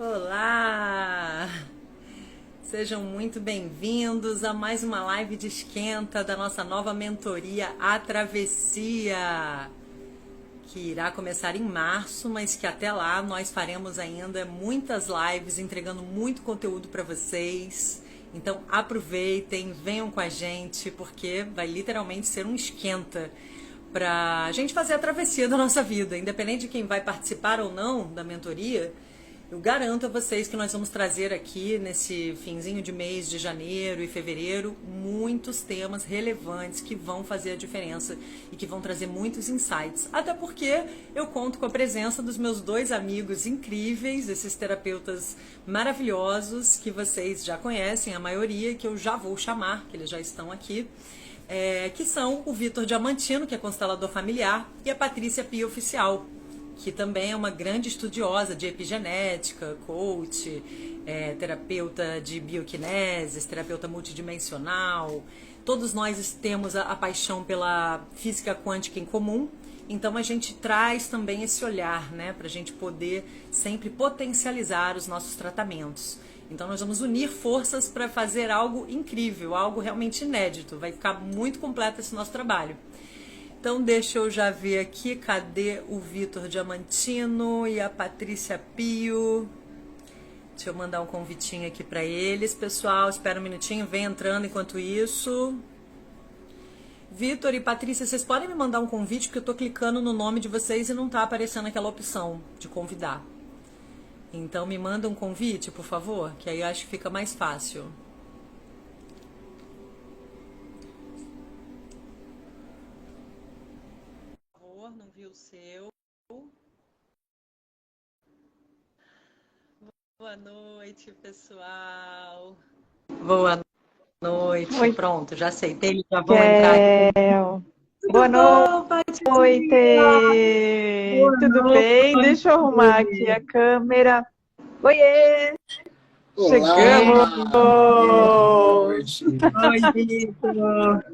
Olá! Sejam muito bem-vindos a mais uma live de esquenta da nossa nova mentoria A Travessia, que irá começar em março, mas que até lá nós faremos ainda muitas lives entregando muito conteúdo para vocês. Então aproveitem, venham com a gente, porque vai literalmente ser um esquenta para a gente fazer a travessia da nossa vida, independente de quem vai participar ou não da mentoria. Eu garanto a vocês que nós vamos trazer aqui, nesse finzinho de mês de janeiro e fevereiro, muitos temas relevantes que vão fazer a diferença e que vão trazer muitos insights. Até porque eu conto com a presença dos meus dois amigos incríveis, esses terapeutas maravilhosos que vocês já conhecem, a maioria, que eu já vou chamar, que eles já estão aqui. Que são o Vitor Diamantino, que é constelador familiar, e a Patrícia Pia Oficial, que também é uma grande estudiosa de epigenética, coach, terapeuta de bioquineses, terapeuta multidimensional. Todos nós temos a paixão pela física quântica em comum, então a gente traz também esse olhar, né, para a gente poder sempre potencializar os nossos tratamentos. Então nós vamos unir forças para fazer algo incrível, algo realmente inédito. Vai ficar muito completo esse nosso trabalho. Então deixa eu já ver aqui, cadê o Vitor Diamantino e a Patrícia Pio? Deixa eu mandar um convitinho aqui para eles, pessoal, espera um minutinho, vem entrando enquanto isso. Vitor e Patrícia, vocês podem me mandar um convite, porque eu tô clicando no nome de vocês e não tá aparecendo aquela opção de convidar. Então me manda um convite, por favor, que aí eu acho que fica mais fácil. Não vi o seu. Boa noite, pessoal. Boa noite. Oi, Pronto, já aceitei, já vão entrar aqui. Kel. Tudo Boa bom, Patrícia? noite. Boa Tudo bem? Deixa eu arrumar aqui a noite. câmera. Oiê! Chegamos! Olá, boa noite. Oi, Vitor.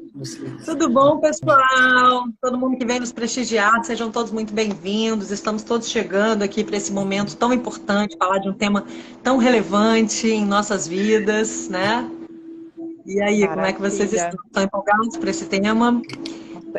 Tudo bom, pessoal? Todo mundo que vem nos prestigiar, sejam todos muito bem-vindos. Estamos todos chegando aqui para esse momento tão importante, falar de um tema tão relevante em nossas vidas, né? E aí, como é que vocês Maravilha. estão? Estão empolgados para esse tema?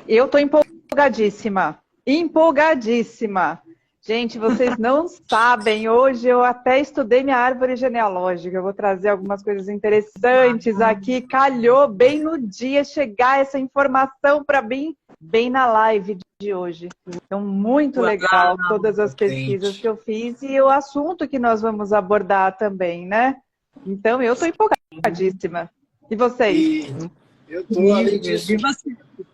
Eu tô empolgadíssima. Empolgadíssima. Gente, vocês não sabem, hoje eu até estudei minha árvore genealógica. Eu vou trazer algumas coisas interessantes aqui. Calhou bem no dia chegar essa informação para mim, bem na live de hoje. Então, muito legal todas as pesquisas que eu fiz e o assunto que nós vamos abordar também, né? Então, eu estou empolgadíssima. E vocês? E eu estou, além disso,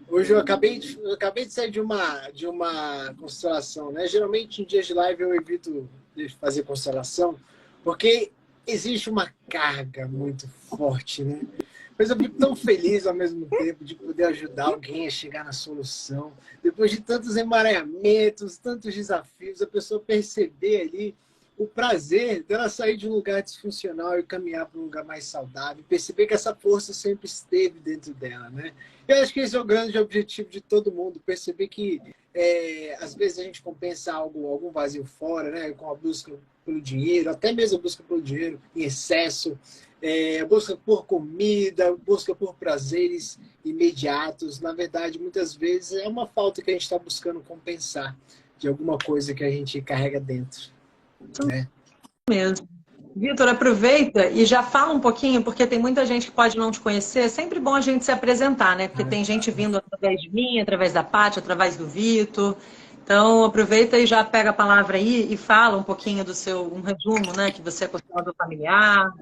hoje eu acabei de sair de uma constelação, né? Geralmente em dias de live eu evito de fazer constelação, porque existe uma carga muito forte, né? Mas eu fico tão feliz ao mesmo tempo de poder ajudar alguém a chegar na solução. Depois de tantos emaranhamentos, tantos desafios, a pessoa perceber ali o prazer dela sair de um lugar disfuncional e caminhar para um lugar mais saudável, perceber que essa força sempre esteve dentro dela, né? Eu acho que esse é o grande objetivo de todo mundo, perceber que às vezes a gente compensa algum vazio fora, né? Com a busca pelo dinheiro, até mesmo a busca pelo dinheiro em excesso, a busca por comida, busca por prazeres imediatos. Na verdade, muitas vezes é uma falta que a gente está buscando compensar de alguma coisa que a gente carrega dentro. Né? Mesmo. Vitor, aproveita e já fala um pouquinho, porque tem muita gente que pode não te conhecer. É sempre bom a gente se apresentar, né? Porque tem gente vindo através de mim, através da Paty, através do Vitor. Então, aproveita e já pega a palavra aí e fala um pouquinho um resumo, né? Que você é constelador familiar,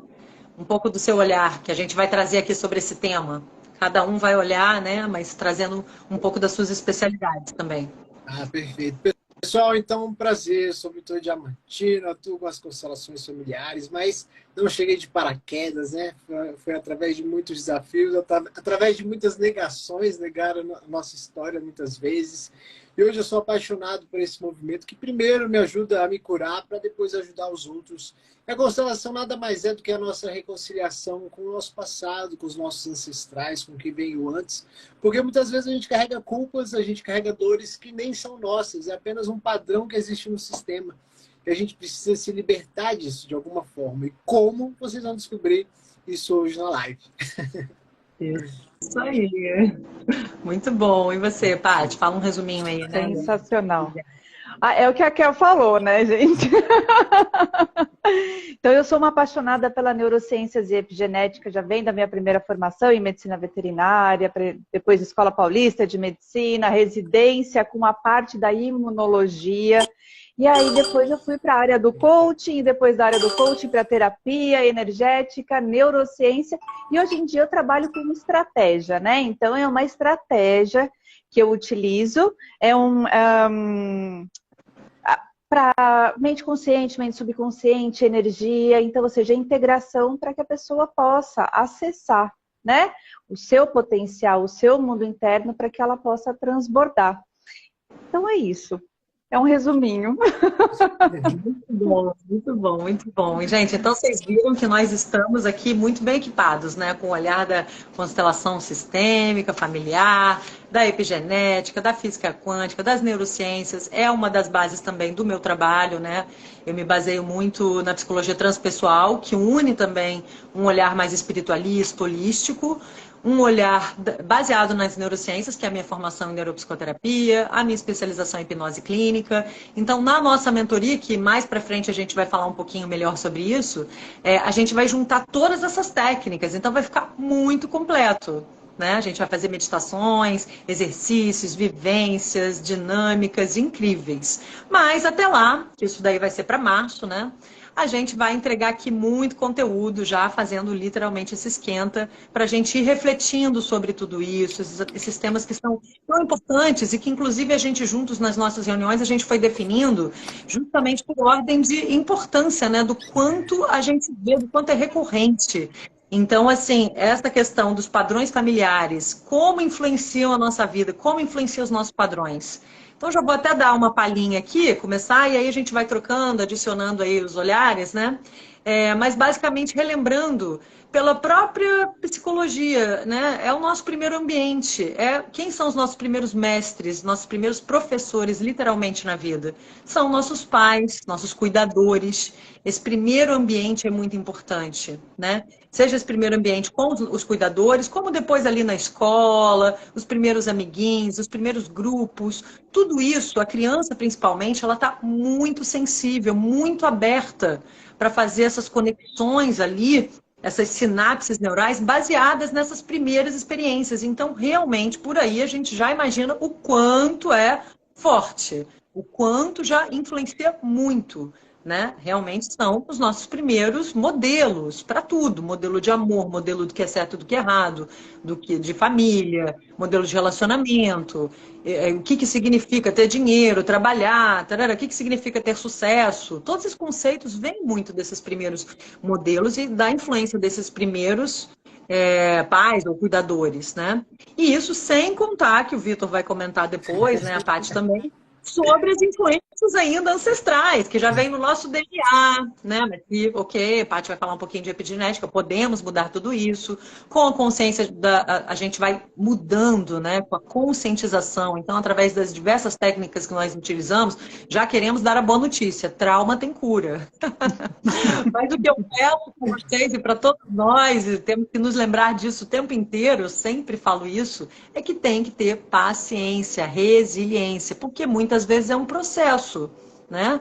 um pouco do seu olhar, que a gente vai trazer aqui sobre esse tema. Cada um vai olhar, né? Mas trazendo um pouco das suas especialidades também. Ah, perfeito. Pessoal, então, um prazer. Sou Vitor Diamantino, atuo com as constelações familiares, mas não cheguei de paraquedas, né? Foi através de muitos desafios, através de muitas negações, negaram a nossa história muitas vezes. E hoje eu sou apaixonado por esse movimento que primeiro me ajuda a me curar para depois ajudar os outros. E a constelação nada mais é do que a nossa reconciliação com o nosso passado, com os nossos ancestrais, com o que veio antes. Porque muitas vezes a gente carrega culpas, a gente carrega dores que nem são nossas, é apenas um padrão que existe no sistema. e a gente precisa se libertar disso de alguma forma. E como vocês vão descobrir isso hoje na live. Isso aí. Muito bom. E você, Paty? Fala um resuminho aí, né? Sensacional. É o que a Kel falou, né, gente? Então, eu sou uma apaixonada pela neurociências e epigenética, já vem da minha primeira formação em medicina veterinária, depois Escola Paulista de Medicina, residência com a parte da imunologia. E aí, depois eu fui para a área do coaching, e depois da área do coaching para terapia energética, neurociência, e hoje em dia eu trabalho com estratégia, né? Então, é uma estratégia que eu utilizo, para mente consciente, mente subconsciente, energia, então, ou seja, integração para que a pessoa possa acessar, né, o seu potencial, o seu mundo interno, para que ela possa transbordar. Então é isso. É um resuminho. Muito bom, muito bom, muito bom. E, gente, então vocês viram que nós estamos aqui muito bem equipados, né? Com o olhar da constelação sistêmica, familiar, da epigenética, da física quântica, das neurociências. É uma das bases também do meu trabalho, né? Eu me baseio muito na psicologia transpessoal, que une também um olhar mais espiritualista, holístico, um olhar baseado nas neurociências, que é a minha formação em neuropsicoterapia, a minha especialização em hipnose clínica. Então, na nossa mentoria, que mais para frente a gente vai falar um pouquinho melhor sobre isso, a gente vai juntar todas essas técnicas, então vai ficar muito completo. Né? A gente vai fazer meditações, exercícios, vivências, dinâmicas incríveis. Mas até lá, que isso daí vai ser para março, né? A gente vai entregar aqui muito conteúdo, já fazendo literalmente esse esquenta, para a gente ir refletindo sobre tudo isso, esses temas que são tão importantes e que, inclusive, a gente juntos nas nossas reuniões, a gente foi definindo justamente por ordem de importância, né? Do quanto a gente vê, do quanto é recorrente. Então, assim, essa questão dos padrões familiares, como influenciam a nossa vida, como influenciam os nossos padrões. Então, já vou até dar uma palhinha aqui, começar, e aí a gente vai trocando, adicionando aí os olhares, né? Mas, basicamente, relembrando pela própria psicologia, né? É o nosso primeiro ambiente. Quem são os nossos primeiros mestres, nossos primeiros professores, literalmente, na vida? São nossos pais, nossos cuidadores. Esse primeiro ambiente é muito importante, né? Seja esse primeiro ambiente com os cuidadores, como depois ali na escola, os primeiros amiguinhos, os primeiros grupos. Tudo isso, a criança principalmente, ela está muito sensível, muito aberta para fazer essas conexões ali, essas sinapses neurais baseadas nessas primeiras experiências. Então, realmente, por aí a gente já imagina o quanto é forte, o quanto já influencia muito. Né? Realmente são os nossos primeiros modelos para tudo, modelo de amor, modelo do que é certo e do que é errado, de família, modelo de relacionamento, o que significa ter dinheiro, trabalhar, tarara, o que significa ter sucesso. Todos esses conceitos vêm muito desses primeiros modelos e da influência desses primeiros pais ou cuidadores, né? E isso sem contar, que o Vitor vai comentar depois, né? A Paty também, sobre as influências ainda ancestrais, que já vem no nosso DNA, né? Mas, ok, a Paty vai falar um pouquinho de epigenética, podemos mudar tudo isso. Com a consciência, a gente vai mudando, né? Com a conscientização. Então, através das diversas técnicas que nós utilizamos, já queremos dar a boa notícia. Trauma tem cura. Mas o que eu quero com vocês e para todos nós, e temos que nos lembrar disso o tempo inteiro, eu sempre falo isso, é que tem que ter paciência, resiliência, porque muitas vezes é um processo, né?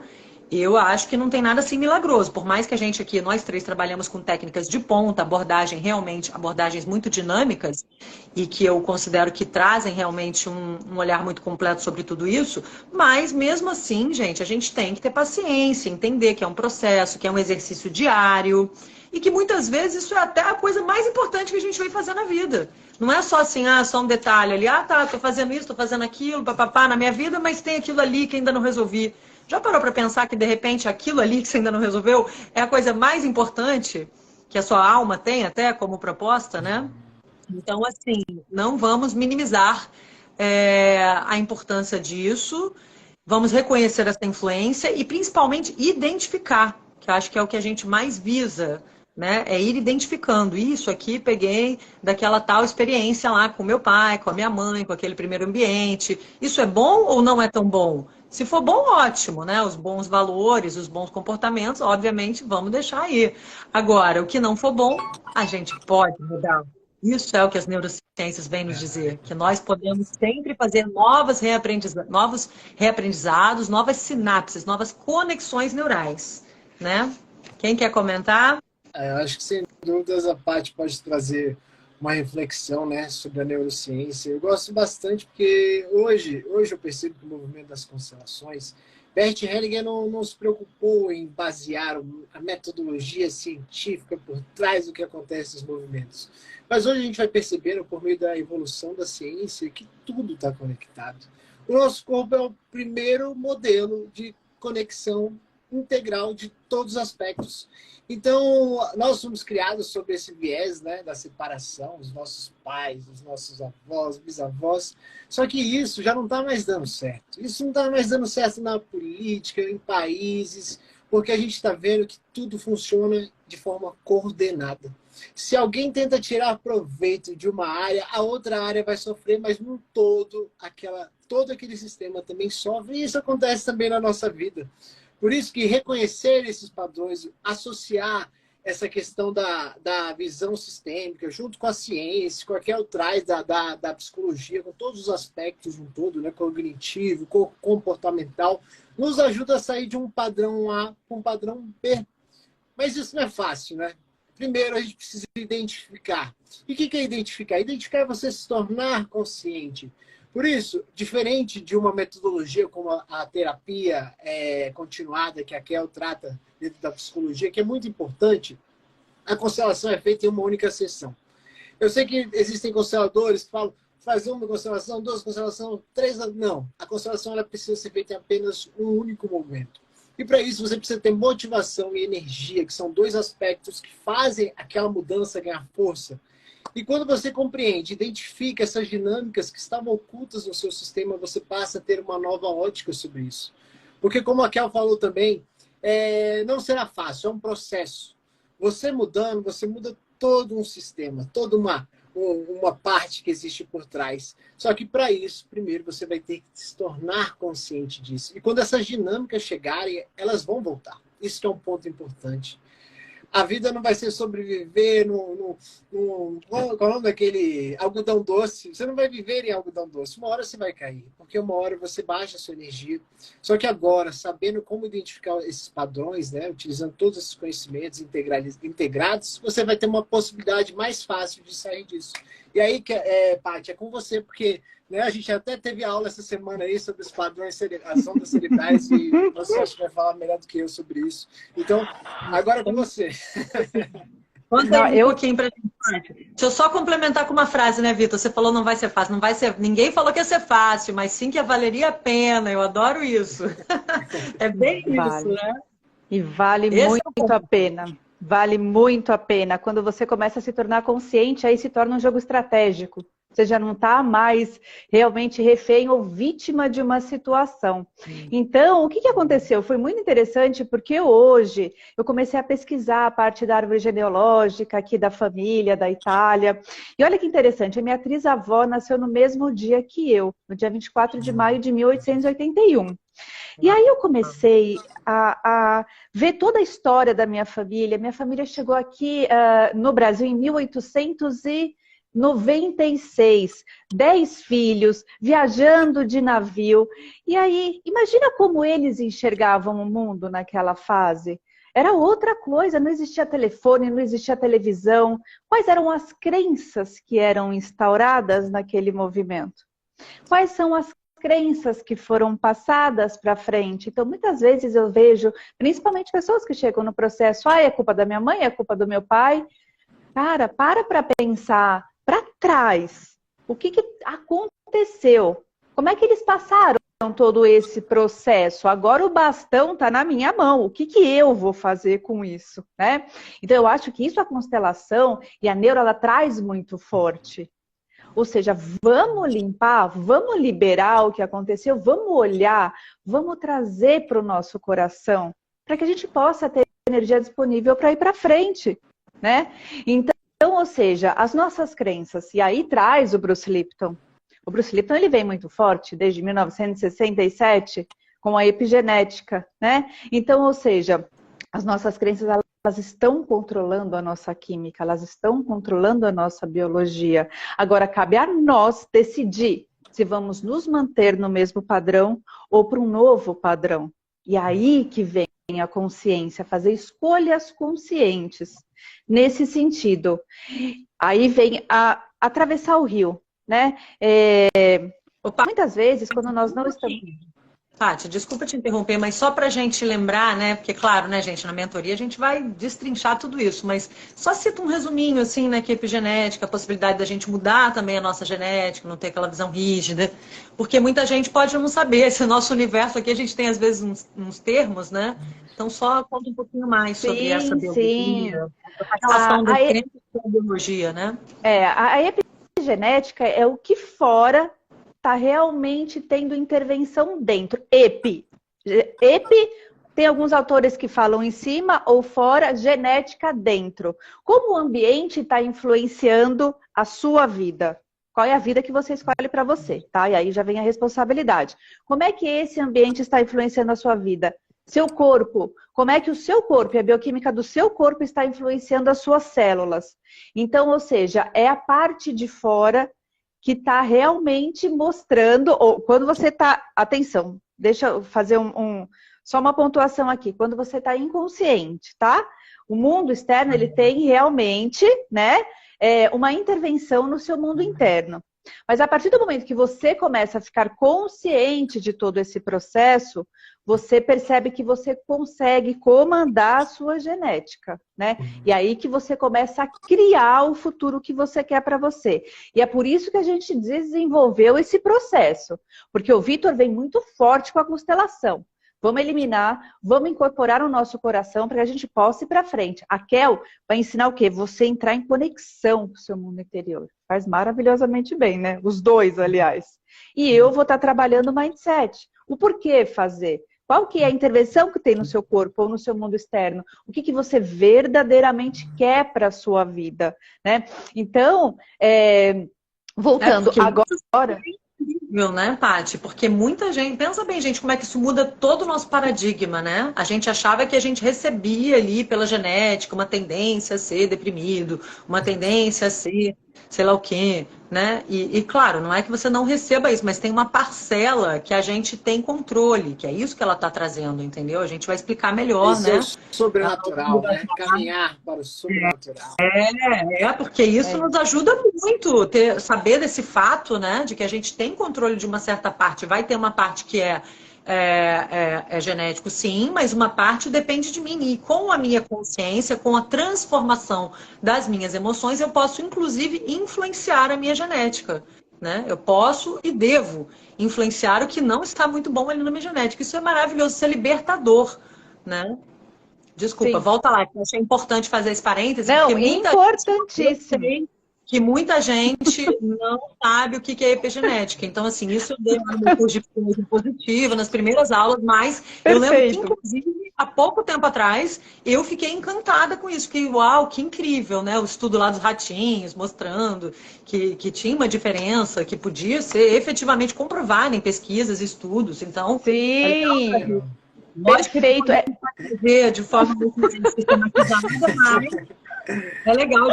Eu acho que não tem nada assim milagroso, por mais que a gente aqui, nós três, trabalhamos com técnicas de ponta, abordagens muito dinâmicas, e que eu considero que trazem realmente um olhar muito completo sobre tudo isso, mas mesmo assim, gente, a gente tem que ter paciência, entender que é um processo, que é um exercício diário, e que muitas vezes isso é até a coisa mais importante que a gente vai fazer na vida. Não é só assim, só um detalhe ali, tá, tô fazendo isso, tô fazendo aquilo, papapá, na minha vida, mas tem aquilo ali que ainda não resolvi. Já parou para pensar que, de repente, aquilo ali que você ainda não resolveu é a coisa mais importante que a sua alma tem até como proposta, né? Então, assim, não vamos minimizar a importância disso, vamos reconhecer essa influência e, principalmente, identificar, que eu acho que é o que a gente mais visa, né? É ir identificando. Isso aqui peguei daquela tal experiência lá com meu pai, com a minha mãe, com aquele primeiro ambiente. Isso é bom ou não é tão bom? Se for bom, ótimo, né? Os bons valores, os bons comportamentos, obviamente, vamos deixar aí. Agora, o que não for bom, a gente pode mudar. Isso é o que as neurociências vêm nos dizer, que nós podemos sempre fazer novos reaprendizados, novas sinapses, novas conexões neurais, né? Quem quer comentar? Eu acho que, sem dúvidas, a Paty pode trazer uma reflexão, né, sobre a neurociência. Eu gosto bastante porque hoje eu percebo que o movimento das constelações, Bert Hellinger não se preocupou em basear a metodologia científica por trás do que acontece nos movimentos. Mas hoje a gente vai percebendo, por meio da evolução da ciência, que tudo está conectado. O nosso corpo é o primeiro modelo de conexão integral de todos os aspectos. Então, nós fomos criados sob esse viés, né, da separação, os nossos pais, os nossos avós, bisavós. Só que isso já não está mais dando certo. Isso não está mais dando certo na política, em países, porque a gente está vendo que tudo funciona de forma coordenada. Se alguém tenta tirar proveito de uma área, a outra área vai sofrer, mas no todo, todo aquele sistema também sofre. E isso acontece também na nossa vida. Por isso que reconhecer esses padrões, associar essa questão da visão sistêmica, junto com a ciência, com aquele traz da psicologia, com todos os aspectos um todo, né, cognitivo, comportamental, nos ajuda a sair de um padrão A para um padrão B. Mas isso não é fácil, né? Primeiro, a gente precisa identificar. E o que é identificar? Identificar é você se tornar consciente. Por isso, diferente de uma metodologia como a terapia continuada, que a Kel trata dentro da psicologia, que é muito importante, a constelação é feita em uma única sessão. Eu sei que existem consteladores que falam, faz uma constelação, duas constelações, três... Não, a constelação ela precisa ser feita em apenas um único momento. E para isso você precisa ter motivação e energia, que são dois aspectos que fazem aquela mudança ganhar força. E quando você compreende, identifica essas dinâmicas que estavam ocultas no seu sistema, você passa a ter uma nova ótica sobre isso. Porque como a Kel falou também, não será fácil, é um processo. Você mudando, você muda todo um sistema, toda uma parte que existe por trás. Só que para isso, primeiro você vai ter que se tornar consciente disso. E quando essas dinâmicas chegarem, elas vão voltar. Isso que é um ponto importante. A vida não vai ser sobreviver qual é o nome daquele algodão doce? Você não vai viver em algodão doce. Uma hora você vai cair, porque uma hora você baixa a sua energia. Só que agora, sabendo como identificar esses padrões, né, utilizando todos esses conhecimentos integrados, você vai ter uma possibilidade mais fácil de sair disso. E aí, Paty, é com você, porque né, a gente até teve aula essa semana aí sobre os padrões, as ondas cerebrais, e você acha que vai falar melhor do que eu sobre isso. Então, agora é com você. Conta aí um pouquinho pra gente. Deixa eu só complementar com uma frase, né, Vitor? Você falou não vai ser fácil. Não vai ser... Ninguém falou que ia ser fácil, mas sim que valeria a pena. Eu adoro isso. É bem isso, né? E vale muito a pena. Vale muito a pena. Quando você começa a se tornar consciente, aí se torna um jogo estratégico. Você já não está mais realmente refém ou vítima de uma situação. Então, o que aconteceu? Foi muito interessante porque hoje eu comecei a pesquisar a parte da árvore genealógica aqui da família, da Itália. E olha que interessante, a minha trisavó nasceu no mesmo dia que eu, no dia 24 de maio de 1881. E aí eu comecei a ver toda a história da minha família. Minha família chegou aqui no Brasil em 1896, 10 filhos, viajando de navio. E aí, imagina como eles enxergavam o mundo naquela fase. Era outra coisa, não existia telefone, não existia televisão. Quais eram as crenças que eram instauradas naquele movimento? Quais são as crenças que foram passadas para frente? Então, muitas vezes eu vejo, principalmente pessoas que chegam no processo, é culpa da minha mãe, é culpa do meu pai. Cara, para pensar para trás. O que aconteceu? Como é que eles passaram todo esse processo? Agora o bastão está na minha mão. O que eu vou fazer com isso? Né? Então, eu acho que isso a constelação e a neuro, ela traz muito forte. Ou seja, vamos limpar, vamos liberar o que aconteceu, vamos olhar, vamos trazer para o nosso coração, para que a gente possa ter energia disponível para ir para frente, né? Então, ou seja, as nossas crenças, e aí traz o Bruce Lipton. O Bruce Lipton, ele vem muito forte desde 1967, com a epigenética, né? Então, ou seja, as nossas crenças, elas estão controlando a nossa química, elas estão controlando a nossa biologia. Agora, cabe a nós decidir se vamos nos manter no mesmo padrão ou para um novo padrão. E aí que vem a consciência, fazer escolhas conscientes nesse sentido. Aí vem a atravessar o rio, né? Muitas vezes, quando nós não estamos... Paty, desculpa te interromper, mas só para a gente lembrar, né? Porque, claro, né, gente, na mentoria a gente vai destrinchar tudo isso, mas só cita um resuminho, assim, né, que é epigenética, a possibilidade da gente mudar também a nossa genética, não ter aquela visão rígida, porque muita gente pode não saber, esse nosso universo aqui, a gente tem, às vezes, uns termos, né? Então, só conta um pouquinho mais sobre essa biologia, a relação do tempo com a biologia, né? A epigenética é o que fora está realmente tendo intervenção dentro. Epi, tem alguns autores que falam em cima ou fora, genética dentro. Como o ambiente está influenciando a sua vida? Qual é a vida que você escolhe para você, tá? E aí já vem a responsabilidade. Como é que esse ambiente está influenciando a sua vida? Seu corpo, como é que o seu corpo e a bioquímica do seu corpo está influenciando as suas células? Então, ou seja, é a parte de fora que está realmente mostrando, ou quando você está... Atenção, deixa eu fazer só uma pontuação aqui. Quando você está inconsciente, tá? O mundo externo, ele tem realmente, né, uma intervenção no seu mundo interno. Mas a partir do momento que você começa a ficar consciente de todo esse processo, você percebe que você consegue comandar a sua genética, né? E aí que você começa a criar o futuro que você quer para você. E é por isso que a gente desenvolveu esse processo. Porque o Vitor vem muito forte com a constelação. Vamos eliminar, vamos incorporar o nosso coração para que a gente possa ir para frente. A Kel vai ensinar o quê? Você entrar em conexão com o seu mundo interior. Faz maravilhosamente bem, né? Os dois, aliás. E eu vou estar trabalhando o mindset. O porquê fazer? Qual que é a intervenção que tem no seu corpo ou no seu mundo externo? O que você verdadeiramente quer para a sua vida, né? Então, voltando agora... Incrível, né, Paty? Porque muita gente... Pensa bem, gente, como é que isso muda todo o nosso paradigma, né? A gente achava que a gente recebia ali pela genética uma tendência a ser deprimido, uma tendência a ser sei lá o quê, né? E claro, não é que você não receba isso, mas tem uma parcela que a gente tem controle, que é isso que ela está trazendo, entendeu? A gente vai explicar melhor, esse né? É o sobrenatural, né? Caminhar para o sobrenatural. Porque isso nos ajuda muito, saber desse fato, né? De que a gente tem controle de uma certa parte, vai ter uma parte que é genético, sim, mas uma parte depende de mim. E com a minha consciência, com a transformação das minhas emoções, eu posso, inclusive, influenciar a minha genética. Né? Eu posso e devo influenciar o que não está muito bom ali na minha genética. Isso é maravilhoso, isso é libertador. Né? Desculpa, volta lá, que eu achei importante fazer esse parênteses. Não, importantíssimo. Que muita gente não sabe o que é epigenética. Então, assim, isso eu dei no meu curso de psicologia positiva, nas primeiras aulas, mas eu lembro que, inclusive, há pouco tempo atrás, eu fiquei encantada com isso. Fiquei, uau, que incrível, né? O estudo lá dos ratinhos, mostrando que tinha uma diferença, que podia ser efetivamente comprovada em pesquisas e estudos. Então, sim, perfeito. De forma muito mais sistematizada, mas... É legal.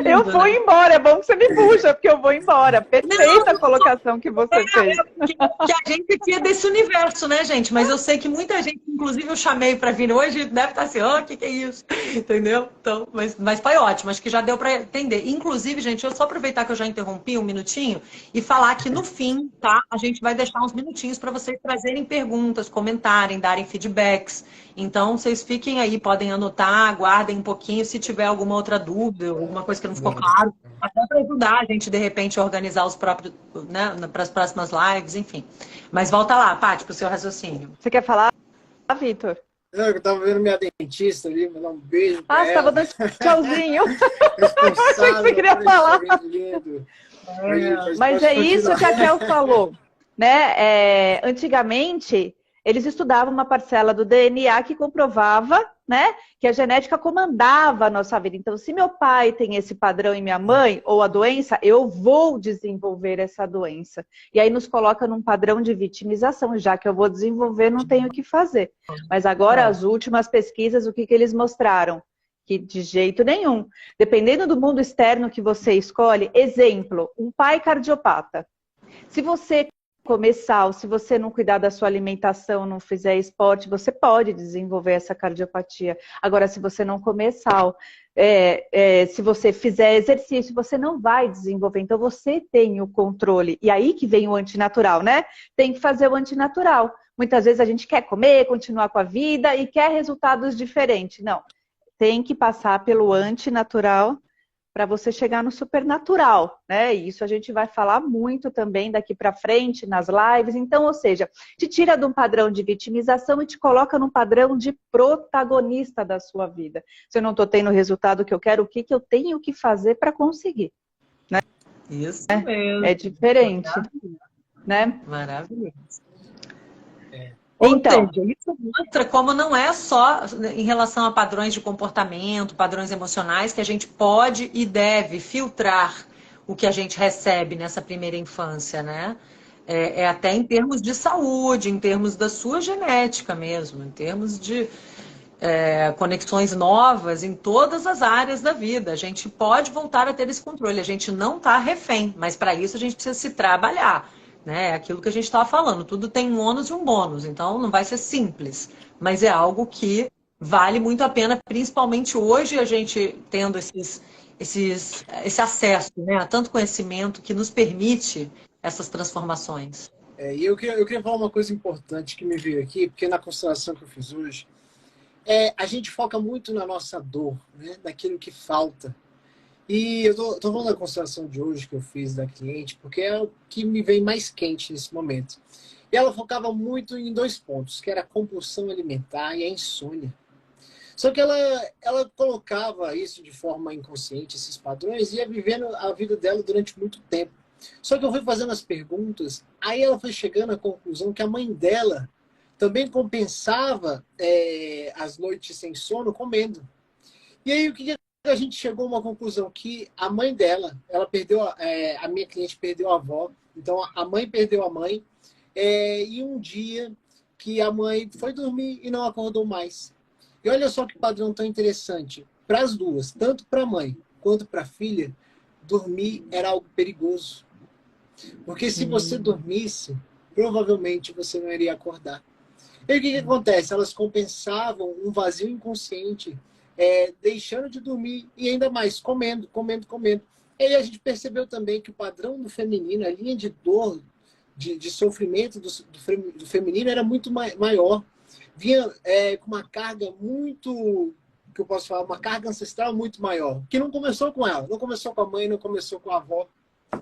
Eu vou embora, é bom que você me puxa, porque eu vou embora. Perfeita a colocação que você fez. Que a gente aqui é desse universo, né, gente? Mas eu sei que muita gente, inclusive eu chamei para vir hoje, deve estar assim, o que é isso? Entendeu? Então, mas foi ótimo, acho que já deu para entender. Inclusive, gente, eu só aproveitar que eu já interrompi um minutinho e falar que no fim, tá? A gente vai deixar uns minutinhos para vocês trazerem perguntas, comentarem, darem feedbacks. Então, vocês fiquem aí, podem anotar, aguardem um pouquinho, se tiver alguma outra dúvida, alguma coisa que não ficou claro, até para ajudar a gente, de repente, a organizar os próprios, né, para as próximas lives, enfim. Mas volta lá, Paty, para o seu raciocínio. Você quer falar, Vitor? Eu estava vendo minha dentista ali, mandar um beijo pra ela. Você estava dando tchauzinho. Você queria falar. Mas é isso que a Kel falou, né? Antigamente, eles estudavam uma parcela do DNA que comprovava né? Que a genética comandava a nossa vida. Então, se meu pai tem esse padrão e minha mãe, ou a doença, eu vou desenvolver essa doença. E aí nos coloca num padrão de vitimização, já que eu vou desenvolver, não tenho o que fazer. Mas agora, as últimas pesquisas, o que eles mostraram? Que de jeito nenhum. Dependendo do mundo externo que você escolhe, exemplo, um pai cardiopata. Se você comer sal, se você não cuidar da sua alimentação, não fizer esporte, você pode desenvolver essa cardiopatia. Agora, se você não comer sal, se você fizer exercício, você não vai desenvolver. Então, você tem o controle. E aí que vem o antinatural, né? Tem que fazer o antinatural. Muitas vezes a gente quer comer, continuar com a vida e quer resultados diferentes. Não. Tem que passar pelo antinatural para você chegar no supernatural, né? E isso a gente vai falar muito também daqui para frente nas lives. Então, ou seja, te tira de um padrão de vitimização e te coloca num padrão de protagonista da sua vida. Se eu não estou tendo o resultado que eu quero, o que eu tenho que fazer para conseguir? Né? Isso mesmo. É diferente, Maravilhoso. Né? Maravilhoso. Então, isso mostra como não é só em relação a padrões de comportamento, padrões emocionais, que a gente pode e deve filtrar o que a gente recebe nessa primeira infância, né? É até em termos de saúde, em termos da sua genética mesmo, em termos de conexões novas em todas as áreas da vida. A gente pode voltar a ter esse controle, a gente não está refém, mas para isso a gente precisa se trabalhar. Né? É aquilo que a gente estava falando, tudo tem um ônus e um bônus, então não vai ser simples, mas é algo que vale muito a pena, principalmente hoje a gente tendo esse acesso, né, a tanto conhecimento que nos permite essas transformações. E eu queria falar uma coisa importante que me veio aqui, porque na constelação que eu fiz hoje, a gente foca muito na nossa dor, né, daquilo que falta. E eu tô falando da constelação de hoje que eu fiz da cliente, porque é o que me vem mais quente nesse momento. E ela focava muito em 2 pontos, que era a compulsão alimentar e a insônia. Só que ela colocava isso de forma inconsciente, esses padrões, e ia vivendo a vida dela durante muito tempo. Só que eu fui fazendo as perguntas, aí ela foi chegando à conclusão que a mãe dela também compensava as noites sem sono comendo. E aí o que a gente chegou a uma conclusão? Que a mãe dela, ela perdeu, a minha cliente perdeu a avó, então a mãe perdeu a mãe, e um dia que a mãe foi dormir e não acordou mais. E olha só que padrão tão interessante. Para as duas, tanto para a mãe quanto para a filha, dormir era algo perigoso. Porque se você dormisse, provavelmente você não iria acordar. E o que acontece? Elas compensavam um vazio inconsciente, deixando de dormir e ainda mais comendo. E aí a gente percebeu também que o padrão do feminino, a linha de dor, de sofrimento do feminino era muito maior. Vinha com uma carga muito, que eu posso falar, uma carga ancestral muito maior, que não começou com ela, não começou com a mãe, não começou com a avó.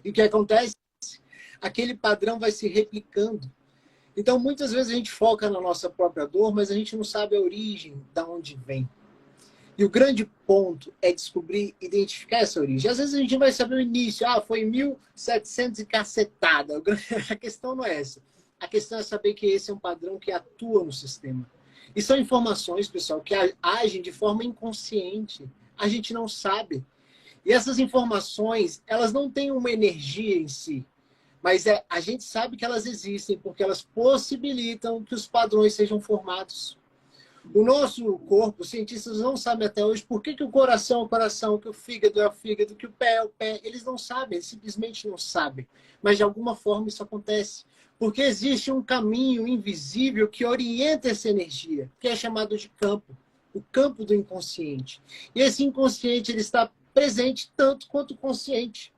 E o que acontece? Aquele padrão vai se replicando. Então, muitas vezes a gente foca na nossa própria dor, mas a gente não sabe a origem, de onde vem. E o grande ponto é descobrir, identificar essa origem. Às vezes a gente vai saber o início. Foi em 1700 e cacetada. A questão não é essa. A questão é saber que esse é um padrão que atua no sistema. E são informações, pessoal, que agem de forma inconsciente. A gente não sabe. E essas informações, elas não têm uma energia em si. Mas a gente sabe que elas existem porque elas possibilitam que os padrões sejam formados. O nosso corpo, os cientistas não sabem até hoje por que o coração é o coração, que o fígado é o fígado, que o pé é o pé. Eles não sabem, eles simplesmente não sabem. Mas de alguma forma isso acontece. Porque existe um caminho invisível que orienta essa energia, que é chamado de campo. O campo do inconsciente. E esse inconsciente ele está presente tanto quanto o consciente.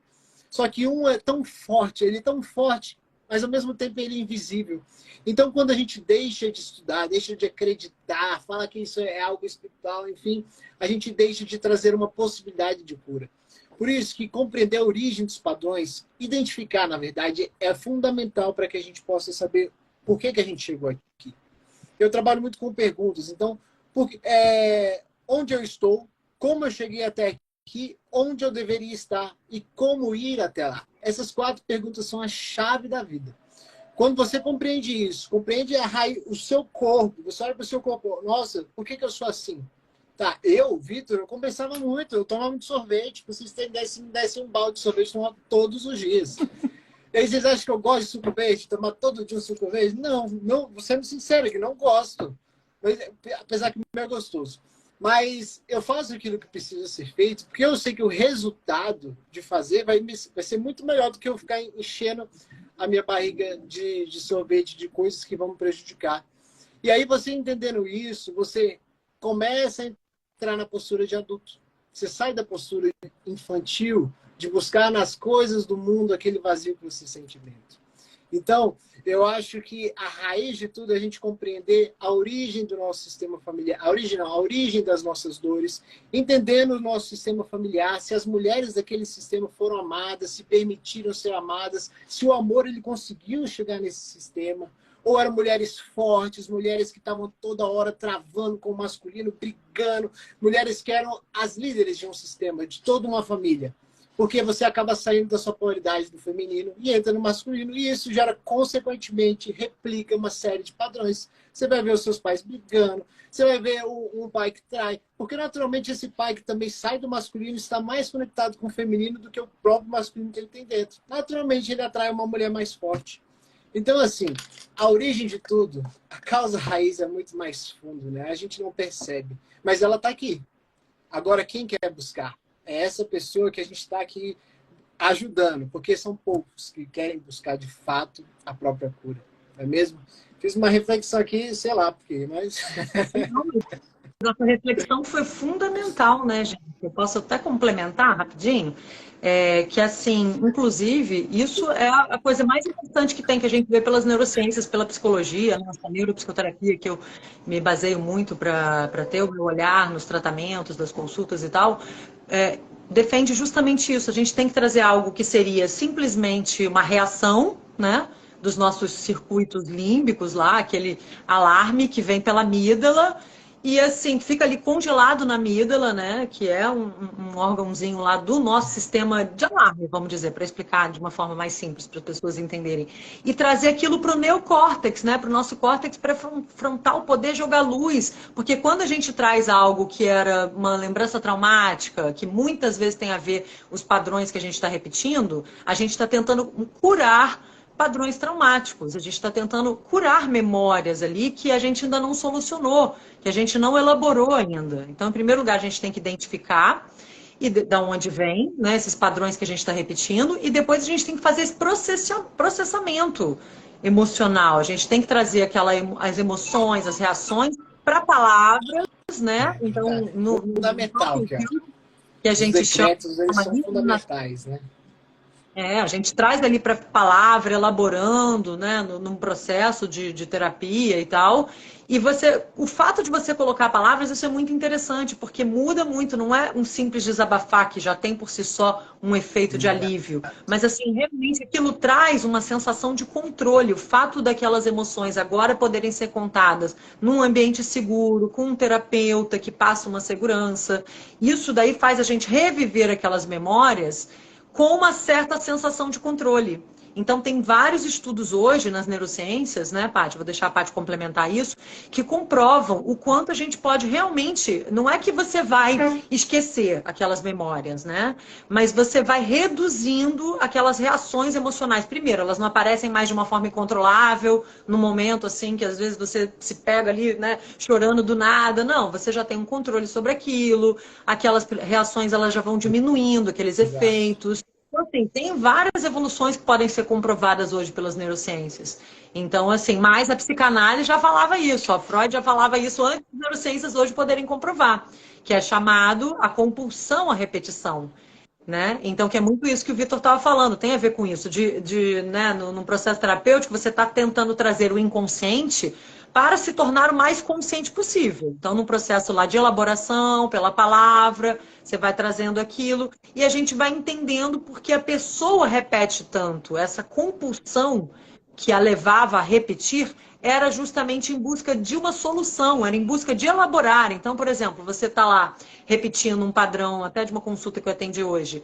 Só que um é tão forte, ele é tão forte, mas ao mesmo tempo ele é invisível. Então, quando a gente deixa de estudar, deixa de acreditar, fala que isso é algo espiritual, enfim, a gente deixa de trazer uma possibilidade de cura. Por isso que compreender a origem dos padrões, identificar, na verdade, é fundamental para que a gente possa saber por que a gente chegou aqui. Eu trabalho muito com perguntas, então, onde eu estou, como eu cheguei até aqui, onde eu deveria estar e como ir até lá. Essas 4 perguntas são a chave da vida. quando você compreende isso, compreende a raiz, o seu corpo, você olha para o seu corpo, nossa, por que eu sou assim? Tá, Vitor, eu conversava muito, eu tomava muito sorvete, pra vocês dessem um balde de sorvete, eu tomava todos os dias. E aí vocês acham que eu gosto de suco verde, tomar todo dia um suco verde? Não, vou ser sincero, que não gosto. Mas, apesar que o meu é gostoso. Mas eu faço aquilo que precisa ser feito, porque eu sei que o resultado de fazer vai ser muito melhor do que eu ficar enchendo a minha barriga de sorvete, de coisas que vão me prejudicar. E aí você entendendo isso, você começa a entrar na postura de adulto. Você sai da postura infantil, de buscar nas coisas do mundo aquele vazio que você sente dentro. Então, eu acho que a raiz de tudo é a gente compreender a origem do nosso sistema familiar, a origem das nossas dores, entendendo o nosso sistema familiar, se as mulheres daquele sistema foram amadas, se permitiram ser amadas, se o amor ele conseguiu chegar nesse sistema, ou eram mulheres fortes, mulheres que estavam toda hora travando com o masculino, brigando, mulheres que eram as líderes de um sistema, de toda uma família. Porque você acaba saindo da sua polaridade do feminino e entra no masculino, e isso gera, consequentemente, replica uma série de padrões. Você vai ver os seus pais brigando, você vai ver um pai que trai, porque naturalmente esse pai que também sai do masculino está mais conectado com o feminino do que o próprio masculino que ele tem dentro. Naturalmente ele atrai uma mulher mais forte. Então, assim, a origem de tudo, a causa raiz é muito mais fundo, né? A gente não percebe, mas ela está aqui. Agora, quem quer buscar? É essa pessoa que a gente está aqui ajudando, porque são poucos que querem buscar de fato a própria cura, não é mesmo? Fiz uma reflexão aqui, sei lá por quê, mas... Nossa reflexão foi fundamental, né, gente? Eu posso até complementar rapidinho, que assim, inclusive, isso é a coisa mais importante que tem, que a gente vê pelas neurociências, pela psicologia, nossa neuropsicoterapia, que eu me baseio muito para ter o meu olhar nos tratamentos, das consultas e tal, defende justamente isso. A gente tem que trazer algo que seria simplesmente uma reação, né, dos nossos circuitos límbicos lá, aquele alarme que vem pela amígdala, e assim, fica ali congelado na amígdala, né? Que é um órgãozinho lá do nosso sistema de alarme, vamos dizer, para explicar de uma forma mais simples, para as pessoas entenderem. E trazer aquilo para o neocórtex, né? Para o nosso córtex pré-frontal poder jogar luz. Porque quando a gente traz algo que era uma lembrança traumática, que muitas vezes tem a ver os padrões que a gente está repetindo, a gente está tentando curar padrões traumáticos. A gente está tentando curar memórias ali que a gente ainda não solucionou, que a gente não elaborou ainda. Então, em primeiro lugar, a gente tem que identificar e da onde vem, né, esses padrões que a gente está repetindo, e depois a gente tem que fazer esse processamento emocional. A gente tem que trazer as emoções, as reações para palavras, né? Então, fundamental, que a gente chama, eles são fundamentais, né? A gente traz ali para a palavra, elaborando, né, num processo de terapia e tal. E o fato de você colocar palavras, isso é muito interessante, porque muda muito, não é um simples desabafar que já tem por si só um efeito de alívio. Mas assim, realmente aquilo traz uma sensação de controle. O fato daquelas emoções agora poderem ser contadas num ambiente seguro, com um terapeuta que passa uma segurança. Isso daí faz a gente reviver aquelas memórias com uma certa sensação de controle. Então, tem vários estudos hoje nas neurociências, né, Paty? Vou deixar a Paty complementar isso, que comprovam o quanto a gente pode realmente... Não é que você vai esquecer aquelas memórias, né? Mas você vai reduzindo aquelas reações emocionais. Primeiro, elas não aparecem mais de uma forma incontrolável, no momento, assim, que às vezes você se pega ali, né, chorando do nada. Não, você já tem um controle sobre aquilo, aquelas reações, elas já vão diminuindo, aqueles efeitos. Então, assim, tem várias evoluções que podem ser comprovadas hoje pelas neurociências. Então, assim, mas a psicanálise já falava isso, ó, Freud já falava isso antes das neurociências hoje poderem comprovar, que é chamado a compulsão à repetição, né? Então, que é muito isso que o Vitor estava falando, tem a ver com isso, né, num processo terapêutico, você está tentando trazer o inconsciente para se tornar o mais consciente possível. Então, no processo lá de elaboração, pela palavra, você vai trazendo aquilo e a gente vai entendendo porque a pessoa repete tanto. Essa compulsão que a levava a repetir era justamente em busca de uma solução, era em busca de elaborar. Então, por exemplo, você está lá repetindo um padrão, até de uma consulta que eu atendi hoje,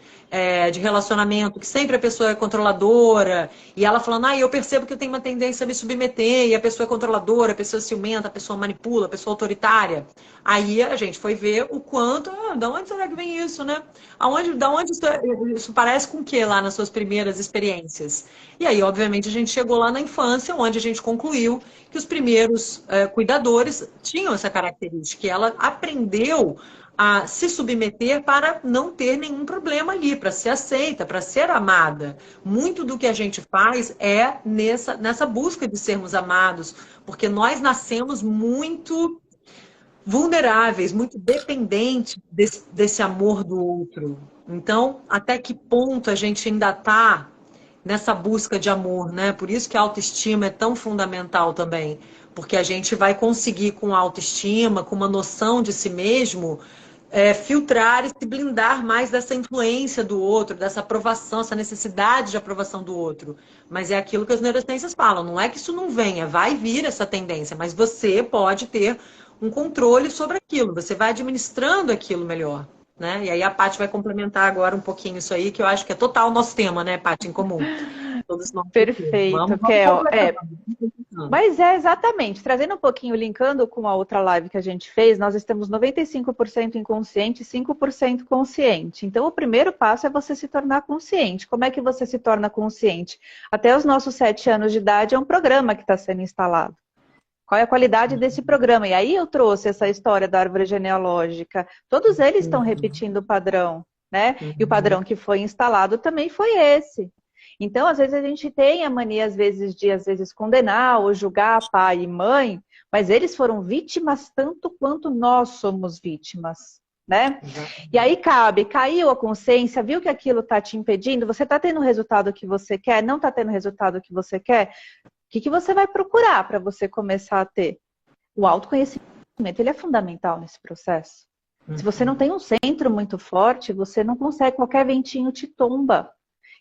de relacionamento, que sempre a pessoa é controladora, e ela falando, eu percebo que eu tenho uma tendência a me submeter, e a pessoa é controladora, a pessoa é ciumenta, a pessoa manipula, a pessoa é autoritária. Aí a gente foi ver o quanto, da onde será que vem isso, né? Da onde isso parece com o que lá nas suas primeiras experiências? E aí, obviamente, a gente chegou lá na infância, onde a gente concluiu que os primeiros cuidadores tinham essa característica, que ela aprendeu a se submeter para não ter nenhum problema ali, para ser aceita, para ser amada. Muito do que a gente faz é nessa busca de sermos amados, porque nós nascemos muito vulneráveis, muito dependentes desse amor do outro. Então, até que ponto a gente ainda está nessa busca de amor, né? Por isso que a autoestima é tão fundamental também, porque a gente vai conseguir com a autoestima, com uma noção de si mesmo, filtrar e se blindar mais dessa influência do outro, dessa aprovação, essa necessidade de aprovação do outro. Mas é aquilo que as neurociências falam, não é que isso não venha, vai vir essa tendência, mas você pode ter um controle sobre aquilo, você vai administrando aquilo melhor. Né? E aí a Paty vai complementar agora um pouquinho isso aí, que eu acho que é total o nosso tema, né, Paty, em comum. Todos nós. Perfeito, Kel. Mas exatamente, trazendo um pouquinho, linkando com a outra live que a gente fez, nós estamos 95% inconsciente e 5% consciente. Então, o primeiro passo é você se tornar consciente. Como é que você se torna consciente? Até os nossos 7 anos de idade é um programa que está sendo instalado. Qual é a qualidade desse programa? E aí eu trouxe essa história da árvore genealógica. Todos eles estão repetindo o padrão, né? E o padrão que foi instalado também foi esse. Então, às vezes, a gente tem a mania, às vezes, de condenar ou julgar pai e mãe, mas eles foram vítimas tanto quanto nós somos vítimas, né? E aí caiu a consciência, viu que aquilo está te impedindo, você está tendo o resultado que você quer, não está tendo o resultado que você quer? O que você vai procurar para você começar a ter? O autoconhecimento, ele é fundamental nesse processo. Se você não tem um centro muito forte, você não consegue, qualquer ventinho te tomba.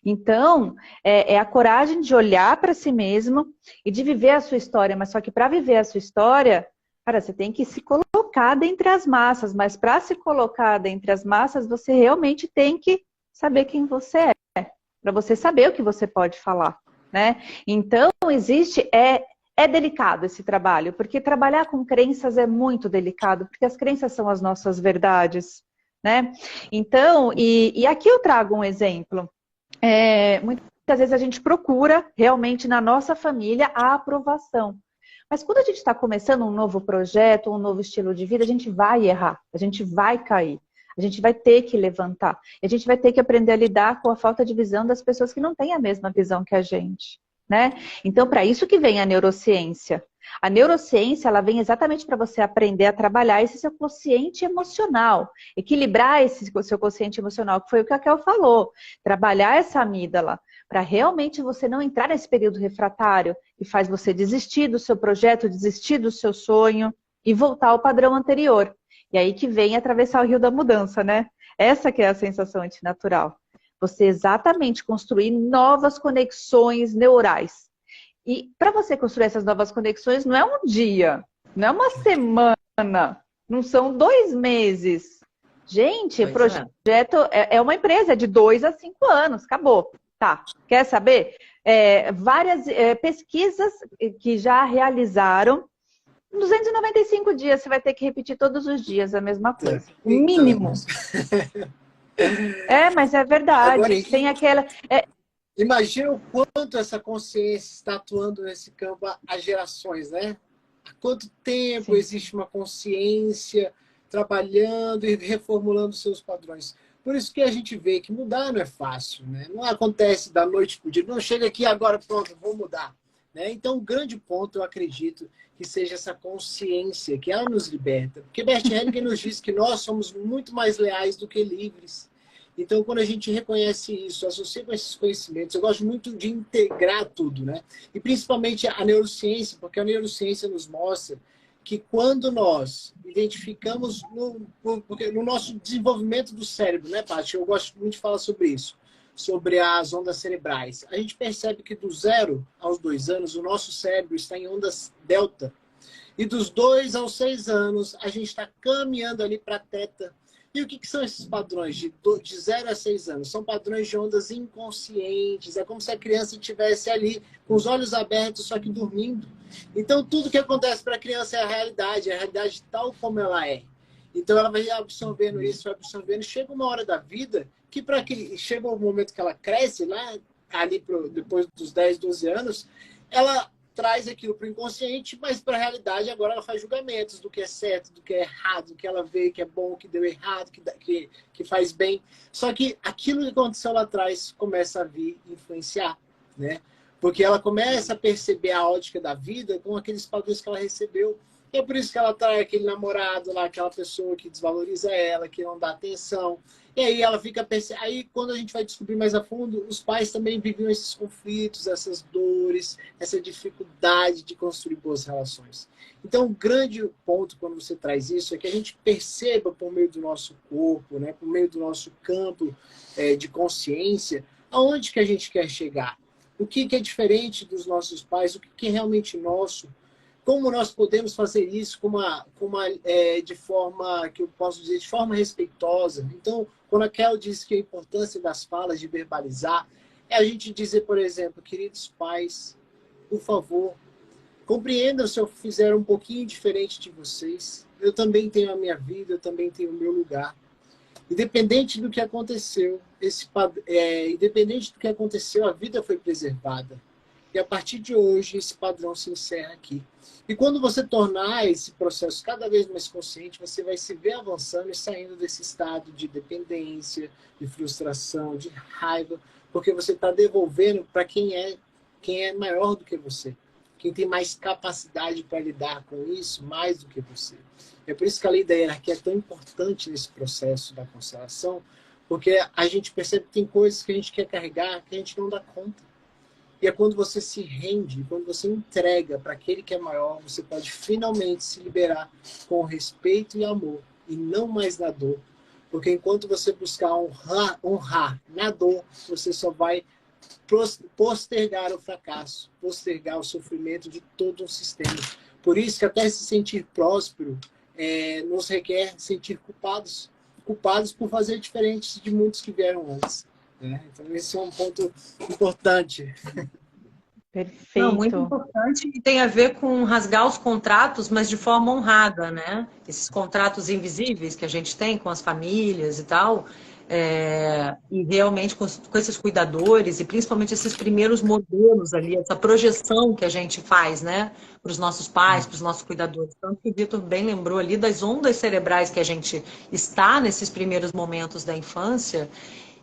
Então, é a coragem de olhar para si mesmo e de viver a sua história. Mas só que para viver a sua história, cara, você tem que se colocar dentre as massas. Mas para se colocar dentre as massas, você realmente tem que saber quem você é. Para você saber o que você pode falar. Né? Então, é delicado esse trabalho, porque trabalhar com crenças é muito delicado, porque as crenças são as nossas verdades, né? Então, e aqui eu trago um exemplo. Muitas vezes a gente procura realmente na nossa família a aprovação. Mas quando a gente está começando um novo projeto, um novo estilo de vida, a gente vai errar, a gente vai cair. A gente vai ter que levantar. E a gente vai ter que aprender a lidar com a falta de visão das pessoas que não têm a mesma visão que a gente, né? Então, para isso que vem a neurociência. A neurociência, ela vem exatamente para você aprender a trabalhar esse seu consciente emocional. Equilibrar esse seu consciente emocional, que foi o que a Kel falou. Trabalhar essa amígdala, para realmente você não entrar nesse período refratário, que faz você desistir do seu projeto, desistir do seu sonho e voltar ao padrão anterior. E aí que vem atravessar o rio da mudança, né? Essa que é a sensação antinatural. Você exatamente construir novas conexões neurais. E para você construir essas novas conexões, não é um dia, não é uma semana, não são 2 meses. Gente, o projeto é uma empresa, é de 2 a 5 anos, acabou. Tá, quer saber? Várias pesquisas que já realizaram, 295 dias, você vai ter que repetir todos os dias a mesma coisa. O mínimo. Mas é verdade. Agora, tem aquela... Imagina o quanto essa consciência está atuando nesse campo há gerações, né? Há quanto tempo existe uma consciência trabalhando e reformulando seus padrões. Por isso que a gente vê que mudar não é fácil, né? Não acontece da noite para o dia. Não chega aqui agora, pronto, vou mudar. Né? Então, o grande ponto, eu acredito, que seja essa consciência, que ela nos liberta. Porque Bert Hellinger nos diz que nós somos muito mais leais do que livres. Então, quando a gente reconhece isso, associa com esses conhecimentos, eu gosto muito de integrar tudo, né? E principalmente a neurociência, porque a neurociência nos mostra que quando nós identificamos no nosso desenvolvimento do cérebro, né, Paty? Eu gosto muito de falar sobre isso. sobre as ondas cerebrais. A gente percebe que do 0 aos 2 anos, o nosso cérebro está em ondas delta. E dos 2 aos 6 anos, a gente está caminhando ali para teta. E o que são esses padrões de 0 a 6 anos? São padrões de ondas inconscientes. É como se a criança estivesse ali com os olhos abertos, só que dormindo. Então, tudo que acontece para a criança é a realidade tal como ela é. Então, ela vai absorvendo isso, vai absorvendo. Chega uma hora da vida que, chega o momento que ela cresce, lá, ali depois dos 10, 12 anos, ela traz aquilo para o inconsciente, mas para a realidade agora ela faz julgamentos do que é certo, do que é errado, do que ela vê que é bom, que deu errado, que faz bem. Só que aquilo que aconteceu lá atrás começa a vir influenciar, né? Porque ela começa a perceber a ótica da vida com aqueles padrões que ela recebeu. E é por isso que ela trai aquele namorado lá, aquela pessoa que desvaloriza ela, que não dá atenção. E aí ela fica... Aí quando a gente vai descobrir mais a fundo, os pais também viviam esses conflitos, essas dores, essa dificuldade de construir boas relações. Então, o grande ponto quando você traz isso é que a gente perceba por meio do nosso corpo, né, por meio do nosso campo de consciência, aonde que a gente quer chegar. O que é diferente dos nossos pais, o que é realmente nosso. Como nós podemos fazer isso de forma, que eu posso dizer, de forma respeitosa. Então, quando a Kel diz que a importância das falas, de verbalizar, é a gente dizer, por exemplo, queridos pais, por favor, compreendam se eu fizer um pouquinho diferente de vocês. Eu também tenho a minha vida, eu também tenho o meu lugar. Independente do que aconteceu, a vida foi preservada. E a partir de hoje, esse padrão se encerra aqui. E quando você tornar esse processo cada vez mais consciente, você vai se ver avançando e saindo desse estado de dependência, de frustração, de raiva, porque você está devolvendo para quem é maior do que você. Quem tem mais capacidade para lidar com isso, mais do que você. É por isso que a lei da hierarquia é tão importante nesse processo da constelação, porque a gente percebe que tem coisas que a gente quer carregar que a gente não dá conta. E é quando você se rende, quando você entrega para aquele que é maior, você pode finalmente se liberar com respeito e amor, e não mais na dor. Porque enquanto você buscar honrar na dor, você só vai postergar o fracasso, postergar o sofrimento de todo um sistema. Por isso que até se sentir próspero nos requer sentir culpados por fazer diferente de muitos que vieram antes. Então, esse é um ponto importante. Perfeito. Não, muito importante e tem a ver com rasgar os contratos, mas de forma honrada, né? Esses contratos invisíveis que a gente tem com as famílias e tal, e realmente com esses cuidadores e principalmente esses primeiros modelos ali, essa projeção que a gente faz, né? Para os nossos pais, para os nossos cuidadores. Tanto que o Vitor bem lembrou ali das ondas cerebrais que a gente está nesses primeiros momentos da infância,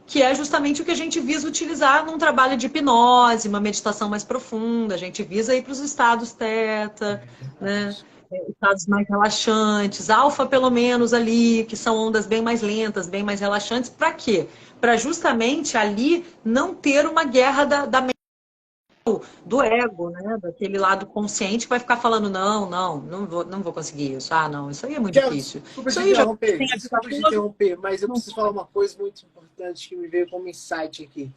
que é justamente o que a gente visa utilizar num trabalho de hipnose, uma meditação mais profunda. A gente visa ir para os estados teta, né? Estados mais relaxantes, alfa pelo menos ali, que são ondas bem mais lentas, bem mais relaxantes. Para quê? Para justamente ali não ter uma guerra da mente, do ego, né? Daquele lado consciente que vai ficar falando não vou conseguir isso. Não, isso aí é muito difícil. Desculpa Isso te aí já interromper, mas eu preciso falar uma coisa muito importante que me veio como insight aqui.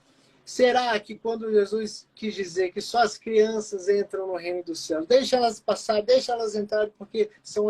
Será que quando Jesus quis dizer que só as crianças entram no reino dos céus, deixa elas passar, deixa elas entrar, porque são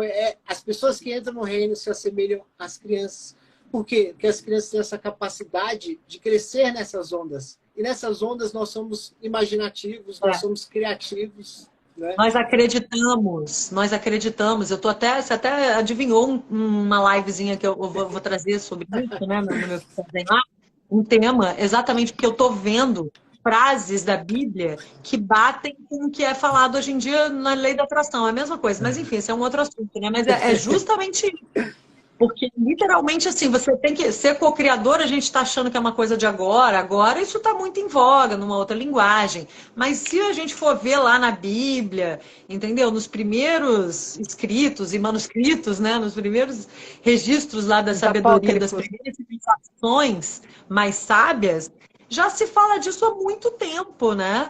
as pessoas que entram no reino se assemelham às crianças. Por quê? Porque as crianças têm essa capacidade de crescer nessas ondas. E nessas ondas nós somos imaginativos, nós somos criativos. Né? Nós acreditamos. Você até adivinhou uma livezinha que eu vou trazer sobre isso, né? No meu lá, um tema, exatamente porque eu estou vendo frases da Bíblia que batem com o que é falado hoje em dia na lei da atração. É a mesma coisa, mas enfim, esse é um outro assunto, né? Mas é justamente isso. Porque, literalmente, assim, você tem que ser co-criador, a gente está achando que é uma coisa de agora isso está muito em voga, numa outra linguagem. Mas se a gente for ver lá na Bíblia, entendeu? Nos primeiros escritos e manuscritos, né? Nos primeiros registros lá da sabedoria, das primeiras civilizações mais sábias, já se fala disso há muito tempo, né?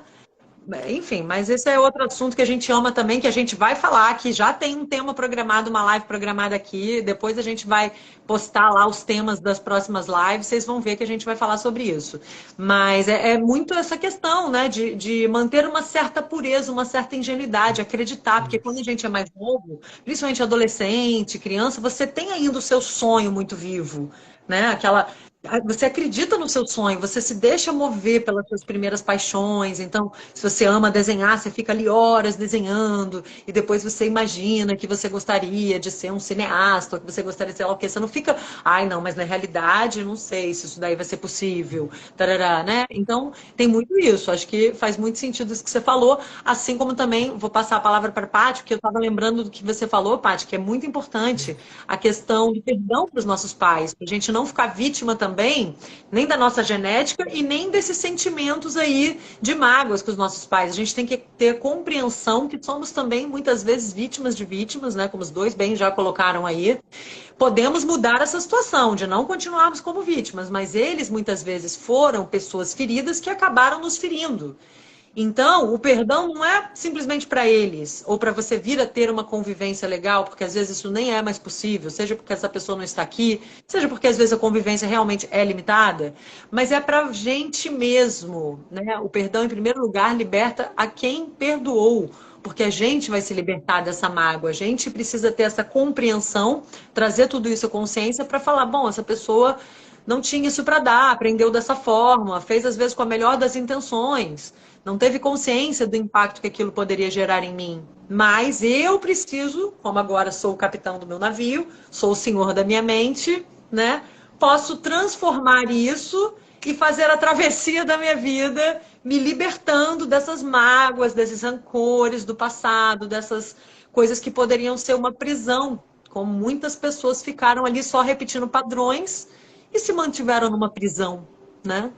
enfim, mas esse é outro assunto que a gente ama também, que a gente vai falar, que já tem um tema programado, uma live programada aqui, depois a gente vai postar lá os temas das próximas lives, vocês vão ver que a gente vai falar sobre isso. Mas é muito essa questão, né, de manter uma certa pureza, uma certa ingenuidade, acreditar, porque quando a gente é mais novo, principalmente adolescente, criança, você tem ainda o seu sonho muito vivo, né, você acredita no seu sonho, você se deixa mover pelas suas primeiras paixões. Então, se você ama desenhar, você fica ali horas desenhando, e depois você imagina que você gostaria de ser um cineasta, ou que você gostaria de ser lá o quê. Você não fica, ai não, mas na realidade, não sei se isso daí vai ser possível. Tarará, né? Então, tem muito isso. Acho que faz muito sentido isso que você falou, assim como também, vou passar a palavra para a Paty, porque eu estava lembrando do que você falou, Paty, que é muito importante a questão do perdão para os nossos pais, para a gente não ficar vítima também, nem da nossa genética e nem desses sentimentos aí de mágoas com os nossos pais. A gente tem que ter compreensão que somos também muitas vezes vítimas de vítimas, né? Como os dois bem já colocaram aí. Podemos mudar essa situação de não continuarmos como vítimas, mas eles muitas vezes foram pessoas feridas que acabaram nos ferindo. Então, o perdão não é simplesmente para eles, ou para você vir a ter uma convivência legal, porque às vezes isso nem é mais possível, seja porque essa pessoa não está aqui, seja porque às vezes a convivência realmente é limitada, mas é para a gente mesmo, né? O perdão, em primeiro lugar, liberta a quem perdoou, porque a gente vai se libertar dessa mágoa, a gente precisa ter essa compreensão, trazer tudo isso à consciência para falar, bom, essa pessoa não tinha isso para dar, aprendeu dessa forma, fez às vezes com a melhor das intenções, não teve consciência do impacto que aquilo poderia gerar em mim. Mas eu preciso, como agora sou o capitão do meu navio, sou o senhor da minha mente, né? Posso transformar isso e fazer a travessia da minha vida, me libertando dessas mágoas, desses rancores do passado, dessas coisas que poderiam ser uma prisão, como muitas pessoas ficaram ali só repetindo padrões e se mantiveram numa prisão, né?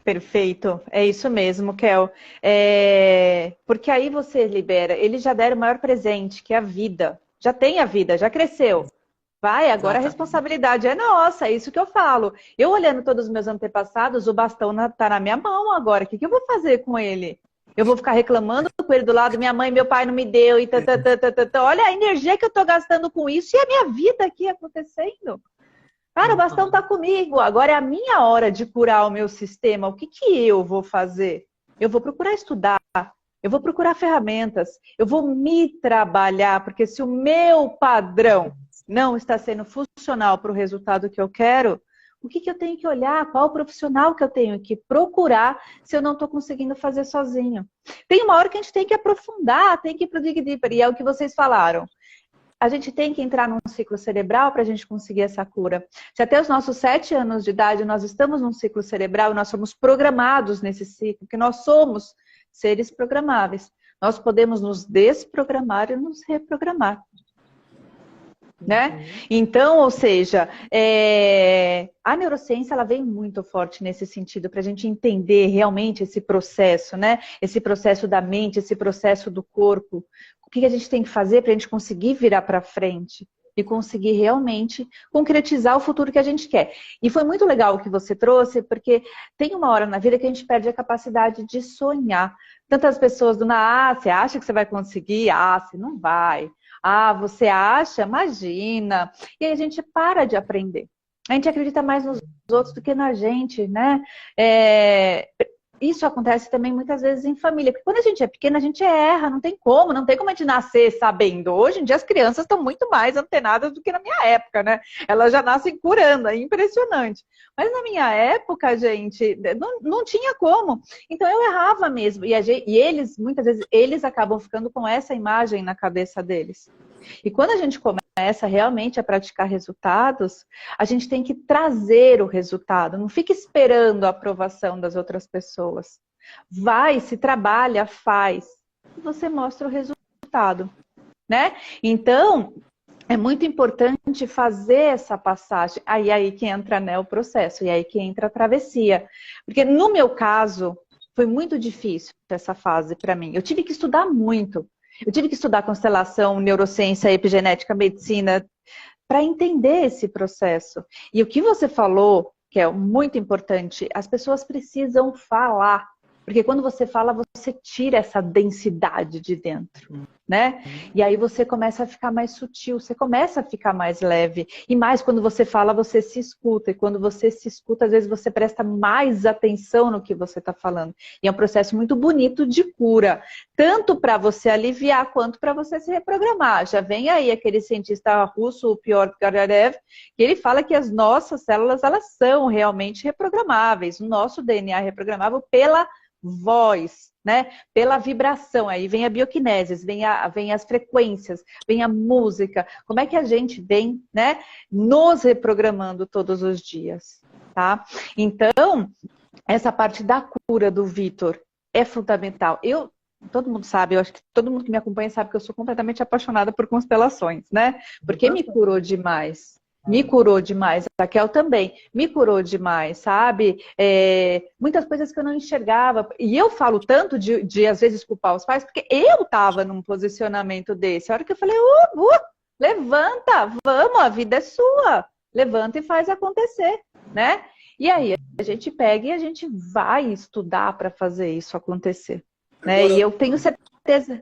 Perfeito, é isso mesmo, Kel. Porque aí você libera, eles já deram o maior presente, que é a vida. Já tem a vida, já cresceu. Vai, agora a responsabilidade é nossa, é isso que eu falo. Eu olhando todos os meus antepassados, o bastão tá na minha mão agora. O que eu vou fazer com ele? Eu vou ficar reclamando com ele do lado, minha mãe, meu pai não me deu, e olha a energia que eu tô gastando com isso e a minha vida aqui acontecendo. Cara, o bastão tá comigo, agora é a minha hora de curar o meu sistema. O que eu vou fazer? Eu vou procurar estudar, eu vou procurar ferramentas, eu vou me trabalhar, porque se o meu padrão não está sendo funcional para o resultado que eu quero, o que eu tenho que olhar? Qual o profissional que eu tenho que procurar se eu não estou conseguindo fazer sozinho? Tem uma hora que a gente tem que aprofundar, tem que ir para o Dig Deeper, e é o que vocês falaram. A gente tem que entrar num ciclo cerebral para a gente conseguir essa cura. Se até os nossos 7 anos de idade nós estamos num ciclo cerebral, nós somos programados nesse ciclo, porque nós somos seres programáveis. Nós podemos nos desprogramar e nos reprogramar. Né? Então, ou seja, a neurociência ela vem muito forte nesse sentido, para a gente entender realmente esse processo, né? Esse processo da mente, esse processo do corpo. O que a gente tem que fazer para a gente conseguir virar para frente e conseguir realmente concretizar o futuro que a gente quer. E foi muito legal o que você trouxe, porque tem uma hora na vida que a gente perde a capacidade de sonhar. Tantas pessoas do você acha que você vai conseguir? Você não vai. Você acha? Imagina. E aí a gente para de aprender. A gente acredita mais nos outros do que na gente, né? Isso acontece também muitas vezes em família. Porque quando a gente é pequena, a gente erra, não tem como a gente nascer sabendo. Hoje em dia as crianças estão muito mais antenadas do que na minha época, né? Elas já nascem curando, é impressionante. Mas na minha época, gente, não tinha como. Então eu errava mesmo. E eles, muitas vezes, eles acabam ficando com essa imagem na cabeça deles. E quando a gente começa realmente a praticar resultados, a gente tem que trazer o resultado. Não fica esperando a aprovação das outras pessoas. Vai, se trabalha, faz. E você mostra o resultado, né? Então, é muito importante fazer essa passagem. Aí que entra, né, o processo. E aí que entra a travessia. Porque no meu caso, foi muito difícil essa fase para mim. Eu tive que estudar muito. Eu tive que estudar constelação, neurociência, epigenética, medicina, para entender esse processo. E o que você falou, que é muito importante, as pessoas precisam falar. Porque quando você fala, você tira essa densidade de dentro, né? E aí você começa a ficar mais sutil, você começa a ficar mais leve. E mais quando você fala, você se escuta. E quando você se escuta, às vezes você presta mais atenção no que você está falando. E é um processo muito bonito de cura. Tanto para você aliviar, quanto para você se reprogramar. Já vem aí aquele cientista russo, o Piotr Garadev, que ele fala que as nossas células, elas são realmente reprogramáveis. O nosso DNA é reprogramável pela voz, né? Pela vibração. Aí vem a bioquinesis, vem as frequências, vem a música. Como é que a gente vem, né, nos reprogramando todos os dias, tá? Então, essa parte da cura do Vitor é fundamental. Todo mundo sabe, eu acho que todo mundo que me acompanha sabe que eu sou completamente apaixonada por constelações, né? Porque me curou demais. Me curou demais, a Raquel também, me curou demais, sabe? Muitas coisas que eu não enxergava. E eu falo tanto de às vezes, culpar os pais, porque eu estava num posicionamento desse. A hora que eu falei, levanta, vamos, a vida é sua. Levanta e faz acontecer, né? E aí, a gente pega e a gente vai estudar para fazer isso acontecer. Né? Agora, E eu tenho certeza.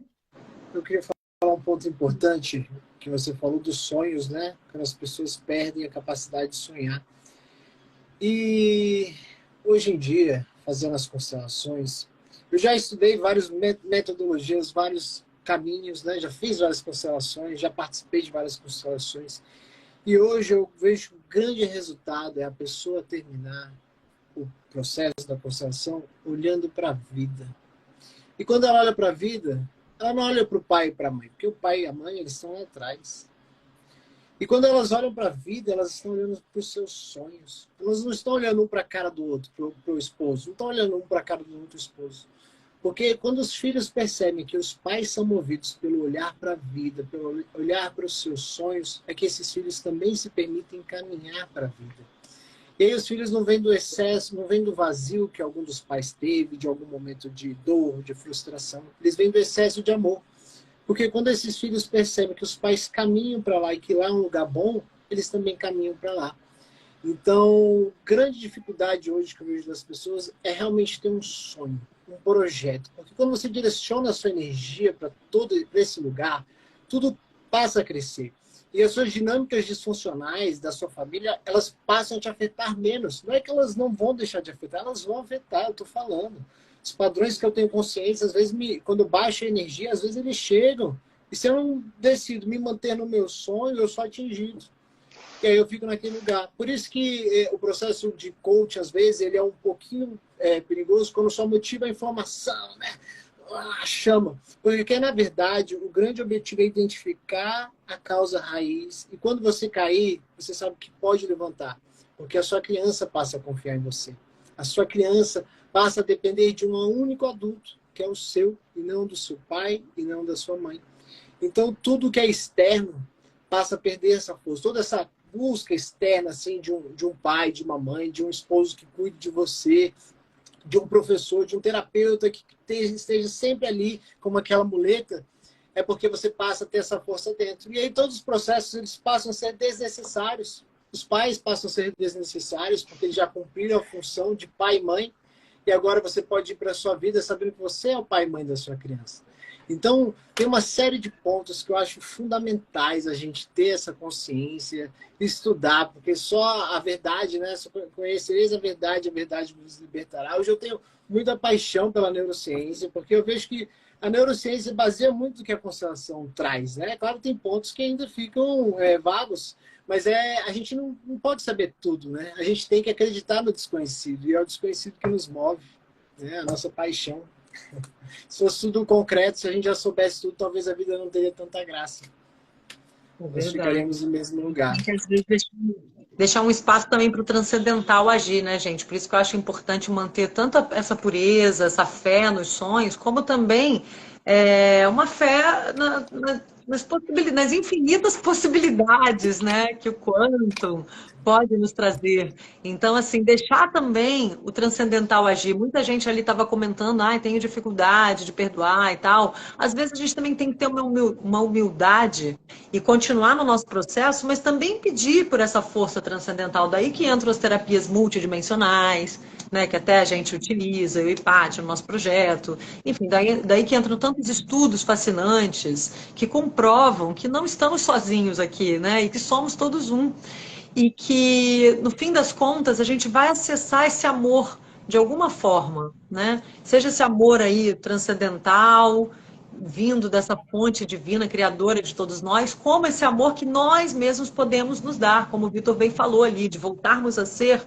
eu queria falar um ponto importante, que você falou dos sonhos, né? Quando as pessoas perdem a capacidade de sonhar. E hoje em dia, fazendo as constelações, eu já estudei várias metodologias, vários caminhos, né? Já fiz várias constelações, já participei de várias constelações. E hoje eu vejo que o grande resultado é a pessoa terminar o processo da constelação olhando para a vida. E quando ela olha para a vida, ela não olha para o pai e para a mãe, porque o pai e a mãe, eles estão lá atrás. E quando elas olham para a vida, elas estão olhando para os seus sonhos. Elas não estão olhando um para a cara do outro, para o esposo. Não estão olhando um para a cara do outro esposo. Porque quando os filhos percebem que os pais são movidos pelo olhar para a vida, pelo olhar para os seus sonhos, é que esses filhos também se permitem caminhar para a vida. E aí os filhos não vêm do excesso, não vêm do vazio que algum dos pais teve, de algum momento de dor, de frustração. Eles vêm do excesso de amor. Porque quando esses filhos percebem que os pais caminham para lá e que lá é um lugar bom, eles também caminham para lá. Então, grande dificuldade hoje que eu vejo das pessoas é realmente ter um sonho, um projeto. Porque quando você direciona a sua energia para esse lugar, tudo passa a crescer. E as suas dinâmicas disfuncionais da sua família, elas passam a te afetar menos. Não é que elas não vão deixar de afetar, elas vão afetar, eu estou falando. Os padrões que eu tenho consciência, às vezes, quando eu baixo a energia, às vezes eles chegam. E se eu não decido me manter no meu sonho, eu sou atingido. E aí eu fico naquele lugar. Por isso que o processo de coach, às vezes, ele é um pouquinho perigoso quando só motiva a informação, né? A chama. Porque, na verdade, o grande objetivo é identificar a causa raiz. E quando você cair, você sabe que pode levantar. Porque a sua criança passa a confiar em você. A sua criança passa a depender de um único adulto, que é o seu, e não do seu pai, e não da sua mãe. Então, tudo que é externo passa a perder essa força. Toda essa busca externa, assim, de um pai, de uma mãe, de um esposo que cuide de você, de um professor, de um terapeuta que esteja sempre ali como aquela muleta, é porque você passa a ter essa força dentro. E aí todos os processos eles passam a ser desnecessários. Os pais passam a ser desnecessários porque eles já cumpriram a função de pai e mãe. E agora você pode ir para a sua vida sabendo que você é o pai e mãe da sua criança. Então, tem uma série de pontos que eu acho fundamentais a gente ter essa consciência, estudar, porque só a verdade, né? Só conhecereis a verdade vos libertará. Hoje eu tenho muita paixão pela neurociência, porque eu vejo que a neurociência baseia muito do que a constelação traz, né? Claro, tem pontos que ainda ficam vagos, mas a gente não pode saber tudo, né? A gente tem que acreditar no desconhecido, e é o desconhecido que nos move, né? A nossa paixão. Se fosse tudo concreto, se a gente já soubesse tudo, talvez a vida não teria tanta graça. Nós ficaríamos no mesmo lugar. Tem que, às vezes, deixar um espaço também para o transcendental agir, né, gente? Por isso que eu acho importante manter tanto essa pureza, essa fé nos sonhos, como também uma fé nas infinitas possibilidades, né, que o quantum pode nos trazer. Então, assim, deixar também o transcendental agir. Muita gente ali estava comentando, tenho dificuldade de perdoar e tal. Às vezes a gente também tem que ter uma humildade e continuar no nosso processo, mas também pedir por essa força transcendental. Daí que entram as terapias multidimensionais, né, que até a gente utiliza, eu e Paty, no nosso projeto. Enfim, daí que entram tantos estudos fascinantes que comprovam que não estamos sozinhos aqui, né, e que somos todos um. E que, no fim das contas, a gente vai acessar esse amor de alguma forma, né? Seja esse amor aí transcendental, vindo dessa fonte divina, criadora de todos nós, como esse amor que nós mesmos podemos nos dar, como o Vitor bem falou ali, de voltarmos a ser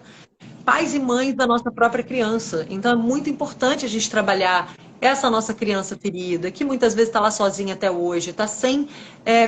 pais e mães da nossa própria criança. Então é muito importante a gente trabalhar essa nossa criança ferida, que muitas vezes está lá sozinha até hoje, está sem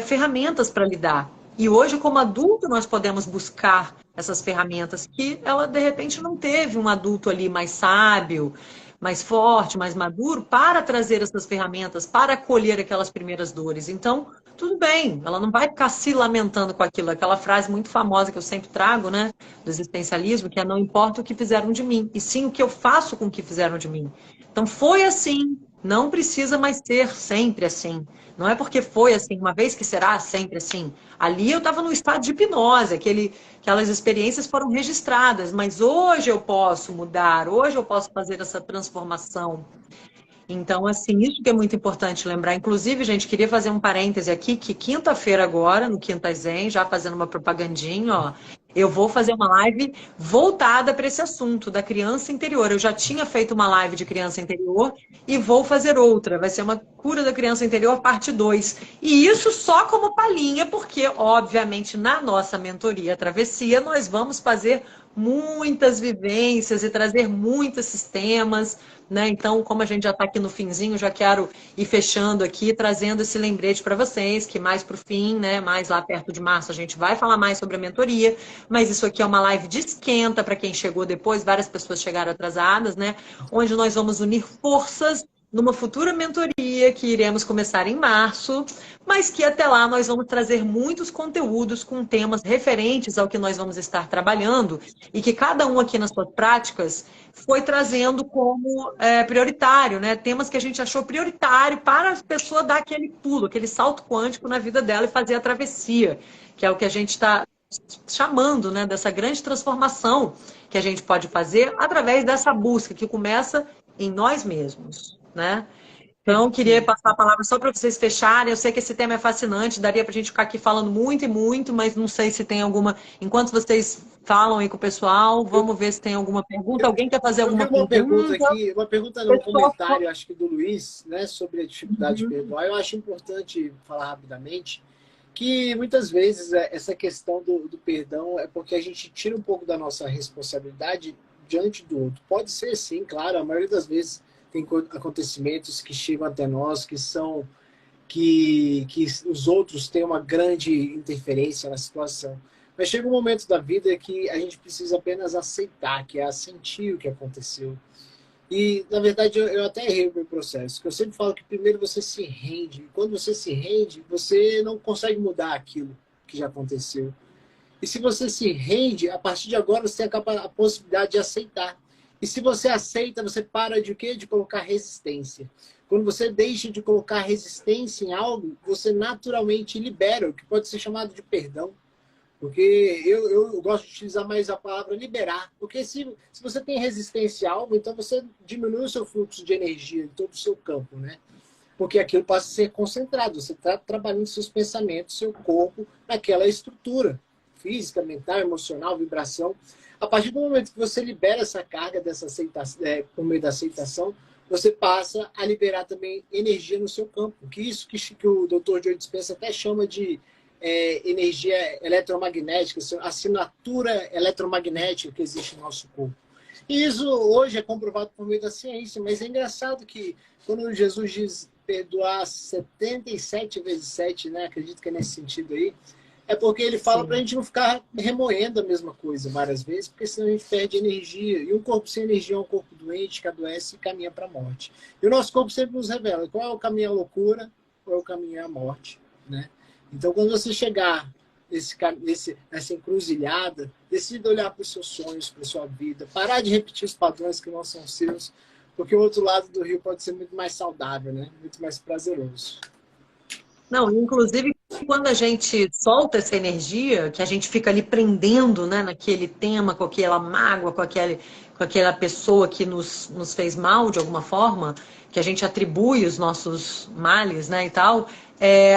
ferramentas para lidar. E hoje, como adulto, nós podemos buscar essas ferramentas que ela, de repente, não teve um adulto ali mais sábio, mais forte, mais maduro, para trazer essas ferramentas, para acolher aquelas primeiras dores. Então, tudo bem, ela não vai ficar se lamentando com aquilo. Aquela frase muito famosa que eu sempre trago, né, do existencialismo, que é não importa o que fizeram de mim, e sim o que eu faço com o que fizeram de mim. Então, foi assim, não precisa mais ser sempre assim. Não é porque foi assim, uma vez que será sempre assim. Ali eu estava no estado de hipnose, aquelas experiências foram registradas, mas hoje eu posso mudar, hoje eu posso fazer essa transformação. Então, assim, isso que é muito importante lembrar. Inclusive, gente, queria fazer um parêntese aqui, que quinta-feira agora, no Quinta Zen, já fazendo uma propagandinha, ó, eu vou fazer uma live voltada para esse assunto da criança interior. Eu já tinha feito uma live de criança interior e vou fazer outra. Vai ser uma cura da criança interior, parte 2. E isso só como palhinha, porque, obviamente, na nossa mentoria Travessia, nós vamos fazer muitas vivências e trazer muitos sistemas, né? Então, como a gente já está aqui no finzinho, já quero ir fechando aqui, trazendo esse lembrete para vocês, que mais para o fim, né? Mais lá perto de março, a gente vai falar mais sobre a mentoria, mas isso aqui é uma live de esquenta para quem chegou depois, várias pessoas chegaram atrasadas, né? Onde nós vamos unir forças numa futura mentoria que iremos começar em março, mas que até lá nós vamos trazer muitos conteúdos com temas referentes ao que nós vamos estar trabalhando e que cada um aqui nas suas práticas foi trazendo como prioritário, né? Temas que a gente achou prioritário para a pessoa dar aquele pulo, aquele salto quântico na vida dela e fazer a travessia, que é o que a gente está chamando, né? Dessa grande transformação que a gente pode fazer através dessa busca que começa em nós mesmos, né? Então, queria passar a palavra só para vocês fecharem. Eu sei que esse tema é fascinante, daria para a gente ficar aqui falando muito e muito, mas não sei se tem alguma... Enquanto vocês falam aí com o pessoal, vamos ver se tem alguma pergunta. Alguém quer fazer alguma pergunta? Uma pergunta não, um pessoal... comentário, acho que do Luiz, né, sobre a dificuldade de perdoar. Eu acho importante falar rapidamente que muitas vezes essa questão do perdão é porque a gente tira um pouco da nossa responsabilidade diante do outro. Pode ser, sim, claro, a maioria das vezes tem acontecimentos que chegam até nós que são que os outros têm uma grande interferência na situação. Mas chega um momento da vida que a gente precisa apenas aceitar, que é sentir o que aconteceu. E, na verdade, eu até errei o meu processo. Eu sempre falo que primeiro você se rende. E quando você se rende, você não consegue mudar aquilo que já aconteceu. E se você se rende, a partir de agora você tem a possibilidade de aceitar. E se você aceita, você para de quê? De colocar resistência. Quando você deixa de colocar resistência em algo, você naturalmente libera, o que pode ser chamado de perdão. Porque eu gosto de utilizar mais a palavra liberar. Porque se você tem resistência a algo, então você diminui o seu fluxo de energia em todo o seu campo, né? Porque aquilo passa a ser concentrado. Você está trabalhando seus pensamentos, seu corpo, naquela estrutura física, mental, emocional, vibração. A partir do momento que você libera essa carga dessa aceitação, por meio da aceitação, você passa a liberar também energia no seu campo. Que isso que o Dr. Joe Dispenza até chama de energia eletromagnética, assinatura eletromagnética que existe no nosso corpo. E isso hoje é comprovado por meio da ciência, mas é engraçado que quando Jesus diz perdoar 77 vezes 7, né? Acredito que é nesse sentido aí, é porque ele fala para a gente não ficar remoendo a mesma coisa várias vezes, porque senão a gente perde energia. E um corpo sem energia é um corpo doente, que adoece e caminha para a morte. E o nosso corpo sempre nos revela qual é o caminho à loucura, qual é o caminho à morte, né? Então, quando você chegar nessa encruzilhada, decida olhar para os seus sonhos, para a sua vida, parar de repetir os padrões que não são seus, porque o outro lado do rio pode ser muito mais saudável, né? Muito mais prazeroso. Não, inclusive, quando a gente solta essa energia, que a gente fica ali prendendo, né, naquele tema, com aquela mágoa, com aquela pessoa que nos fez mal de alguma forma, que a gente atribui os nossos males, né, e tal,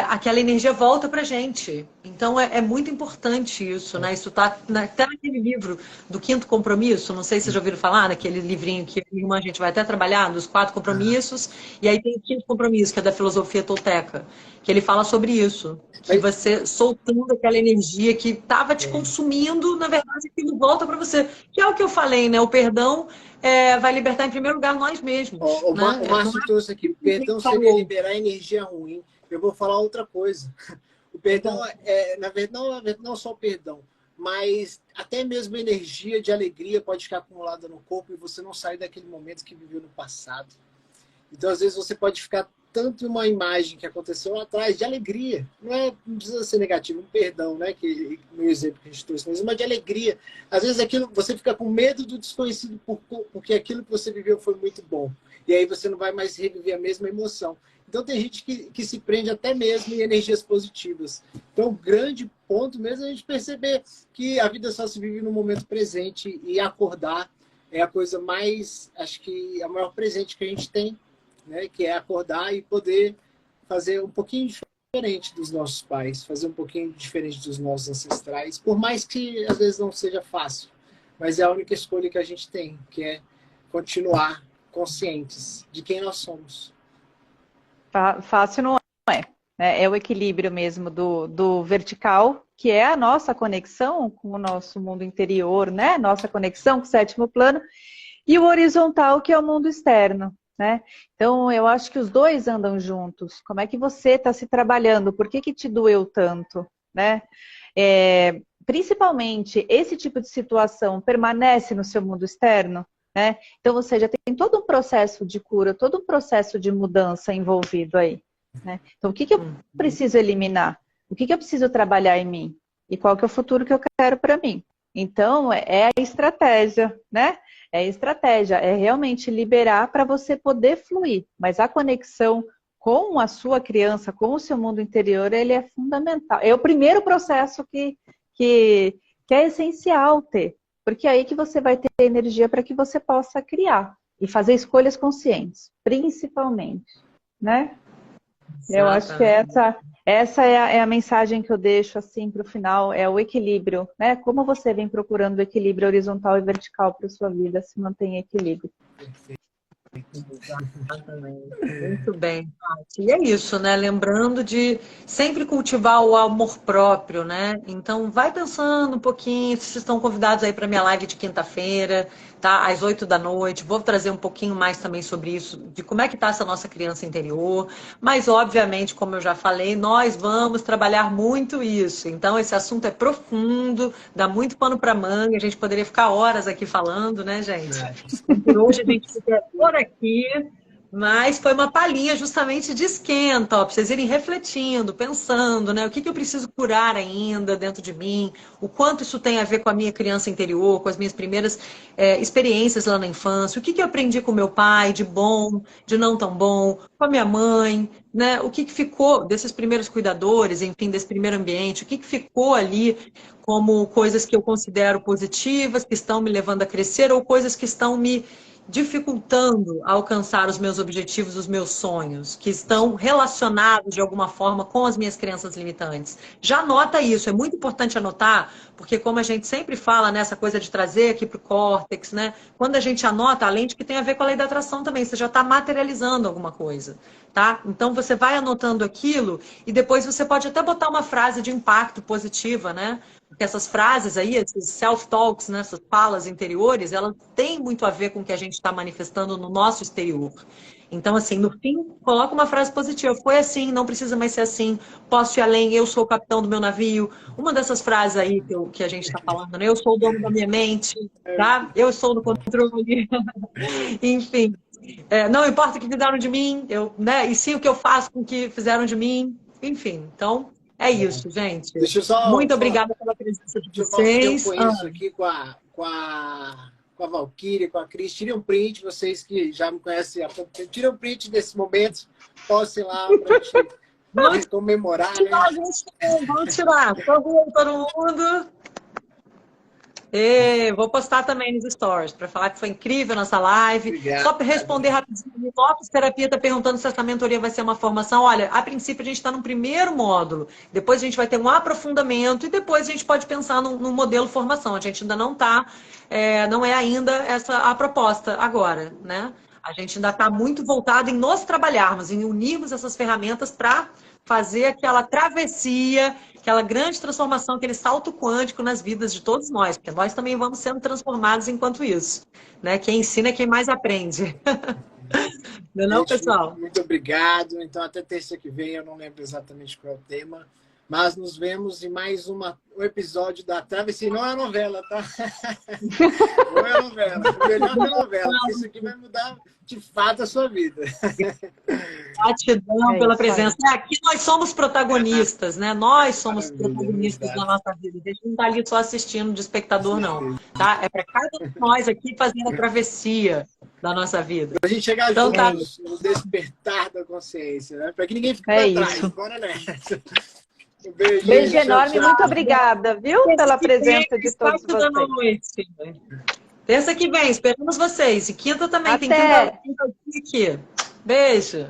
aquela energia volta pra gente. Então é muito importante isso, né? Isso tá até naquele livro do Quinto Compromisso, não sei se vocês já ouviram falar, naquele livrinho que a gente vai até trabalhar, dos 4 compromissos, e aí tem o quinto compromisso, que é da filosofia tolteca, que ele fala sobre isso, que você soltando aquela energia que estava te consumindo, na verdade, aquilo volta para você. Que é o que eu falei, né? O perdão vai libertar, em primeiro lugar, nós mesmos. O Né? Márcio trouxe aqui, perdão seria liberar energia ruim. Eu vou falar outra coisa. O perdão na verdade, não só o perdão, mas até mesmo a energia de alegria pode ficar acumulada no corpo e você não sair daquele momento que viveu no passado. Então, às vezes, você pode ficar tanto em uma imagem que aconteceu lá atrás, de alegria. Não precisa ser negativo, um perdão, né? Que no exemplo que a gente trouxe, mas uma de alegria. Às vezes, aquilo, você fica com medo do desconhecido porque aquilo que você viveu foi muito bom. E aí você não vai mais reviver a mesma emoção. Então, tem gente que se prende até mesmo em energias positivas. Então, o grande ponto mesmo é a gente perceber que a vida só se vive no momento presente e acordar é a coisa mais, acho que é o maior presente que a gente tem, né? Que é acordar e poder fazer um pouquinho diferente dos nossos pais, fazer um pouquinho diferente dos nossos ancestrais, por mais que às vezes não seja fácil, mas é a única escolha que a gente tem, que é continuar conscientes de quem nós somos. Fácil não é, né? É o equilíbrio mesmo do vertical, que é a nossa conexão com o nosso mundo interior, né? Nossa conexão com o sétimo plano, e o horizontal, que é o mundo externo, né? Então, eu acho que os dois andam juntos. Como é que você está se trabalhando? Por que te doeu tanto, né? Principalmente, esse tipo de situação permanece no seu mundo externo, né? Então, ou seja, tem todo um processo de cura, todo um processo de mudança envolvido aí, né? Então, o que eu preciso eliminar? O que eu preciso trabalhar em mim? E qual que é o futuro que eu quero para mim? Então, é a estratégia, né? É a estratégia, é realmente liberar para você poder fluir. Mas a conexão com a sua criança, com o seu mundo interior, ele é fundamental. É o primeiro processo que é essencial ter. Porque é aí que você vai ter energia para que você possa criar e fazer escolhas conscientes, principalmente, né? Eu acho que essa é a mensagem que eu deixo assim para o final, é o equilíbrio, né? Como você vem procurando o equilíbrio horizontal e vertical para a sua vida, se mantém em equilíbrio. Exatamente. Muito bem, Paty. E é isso, né? Lembrando de sempre cultivar o amor próprio, né? Então, vai pensando um pouquinho. Vocês estão convidados aí para minha live de quinta-feira, tá? Às 8 da noite. Vou trazer um pouquinho mais também sobre isso, de como é que está essa nossa criança interior. Mas, obviamente, como eu já falei, nós vamos trabalhar muito isso. Então, esse assunto é profundo, dá muito pano para manga. A gente poderia ficar horas aqui falando, né, gente? Por hoje a gente fica por aqui, mas foi uma palhinha justamente de esquenta, para vocês irem refletindo, pensando, né? O que eu preciso curar ainda dentro de mim, o quanto isso tem a ver com a minha criança interior, com as minhas primeiras experiências lá na infância, o que eu aprendi com meu pai de bom, de não tão bom, com a minha mãe, né? O que ficou desses primeiros cuidadores, enfim, desse primeiro ambiente, o que ficou ali como coisas que eu considero positivas, que estão me levando a crescer, ou coisas que estão me dificultando a alcançar os meus objetivos, os meus sonhos, que estão relacionados de alguma forma com as minhas crenças limitantes. Já anota isso, é muito importante anotar, porque como a gente sempre fala nessa coisa de trazer aqui para o córtex, né? Quando a gente anota, além de que tem a ver com a lei da atração também, você já está materializando alguma coisa, tá? Então você vai anotando aquilo e depois você pode até botar uma frase de impacto positiva, né? Porque essas frases aí, esses self-talks, né, essas falas interiores, elas têm muito a ver com o que a gente está manifestando no nosso exterior. Então, assim, no fim, coloca uma frase positiva. Foi assim, não precisa mais ser assim, posso ir além, eu sou o capitão do meu navio. Uma dessas frases aí que a gente está falando, né? Eu sou o dono da minha mente, tá? Eu sou no controle. Enfim, não importa o que fizeram de mim, né? E sim o que eu faço com o que fizeram de mim. Enfim, então... É isso, gente. Deixa eu só muito obrigada pela presença de vocês. Eu conheço aqui com a Valquíria, com a Cris. Tirem um print, vocês que já me conhecem há pouco tempo. Tirem um print desse momento. Possam ir lá para a gente comemorar, né? Vamos tirar. Todo mundo. Vou postar também nos stories para falar que foi incrível a nossa live. Obrigado. Só para responder rapidinho, o Lopes Terapia está perguntando se essa mentoria vai ser uma formação. Olha, a princípio a gente está no primeiro módulo, depois a gente vai ter um aprofundamento e depois a gente pode pensar num modelo formação. A gente ainda não está, não é ainda essa a proposta agora, né? A gente ainda está muito voltado em nos trabalharmos, em unirmos essas ferramentas para fazer aquela travessia, aquela grande transformação, aquele salto quântico nas vidas de todos nós, porque nós também vamos sendo transformados enquanto isso. Né? Quem ensina é quem mais aprende. Não, pessoal? Muito obrigado. Então, até terça que vem, eu não lembro exatamente qual é o tema, mas nos vemos em mais um episódio da Travessia. Não é a novela, tá? Não é a novela. O melhor que a novela. Isso aqui vai mudar, de fato, a sua vida. Gratidão pela presença. Aqui nós somos protagonistas, né? Nós somos protagonistas da nossa vida. A gente não está ali só assistindo de espectador, não. Tá? É para cada um de nós aqui fazer a travessia da nossa vida. Pra gente chegar juntos no despertar da consciência, né? Para que ninguém fique para trás. Bora nessa. Beijo enorme, tchau. Muito obrigada, viu, pela presença de todos vocês. Terça que vem, esperamos vocês. E quinta também, Até. tem quinta aqui. Beijo.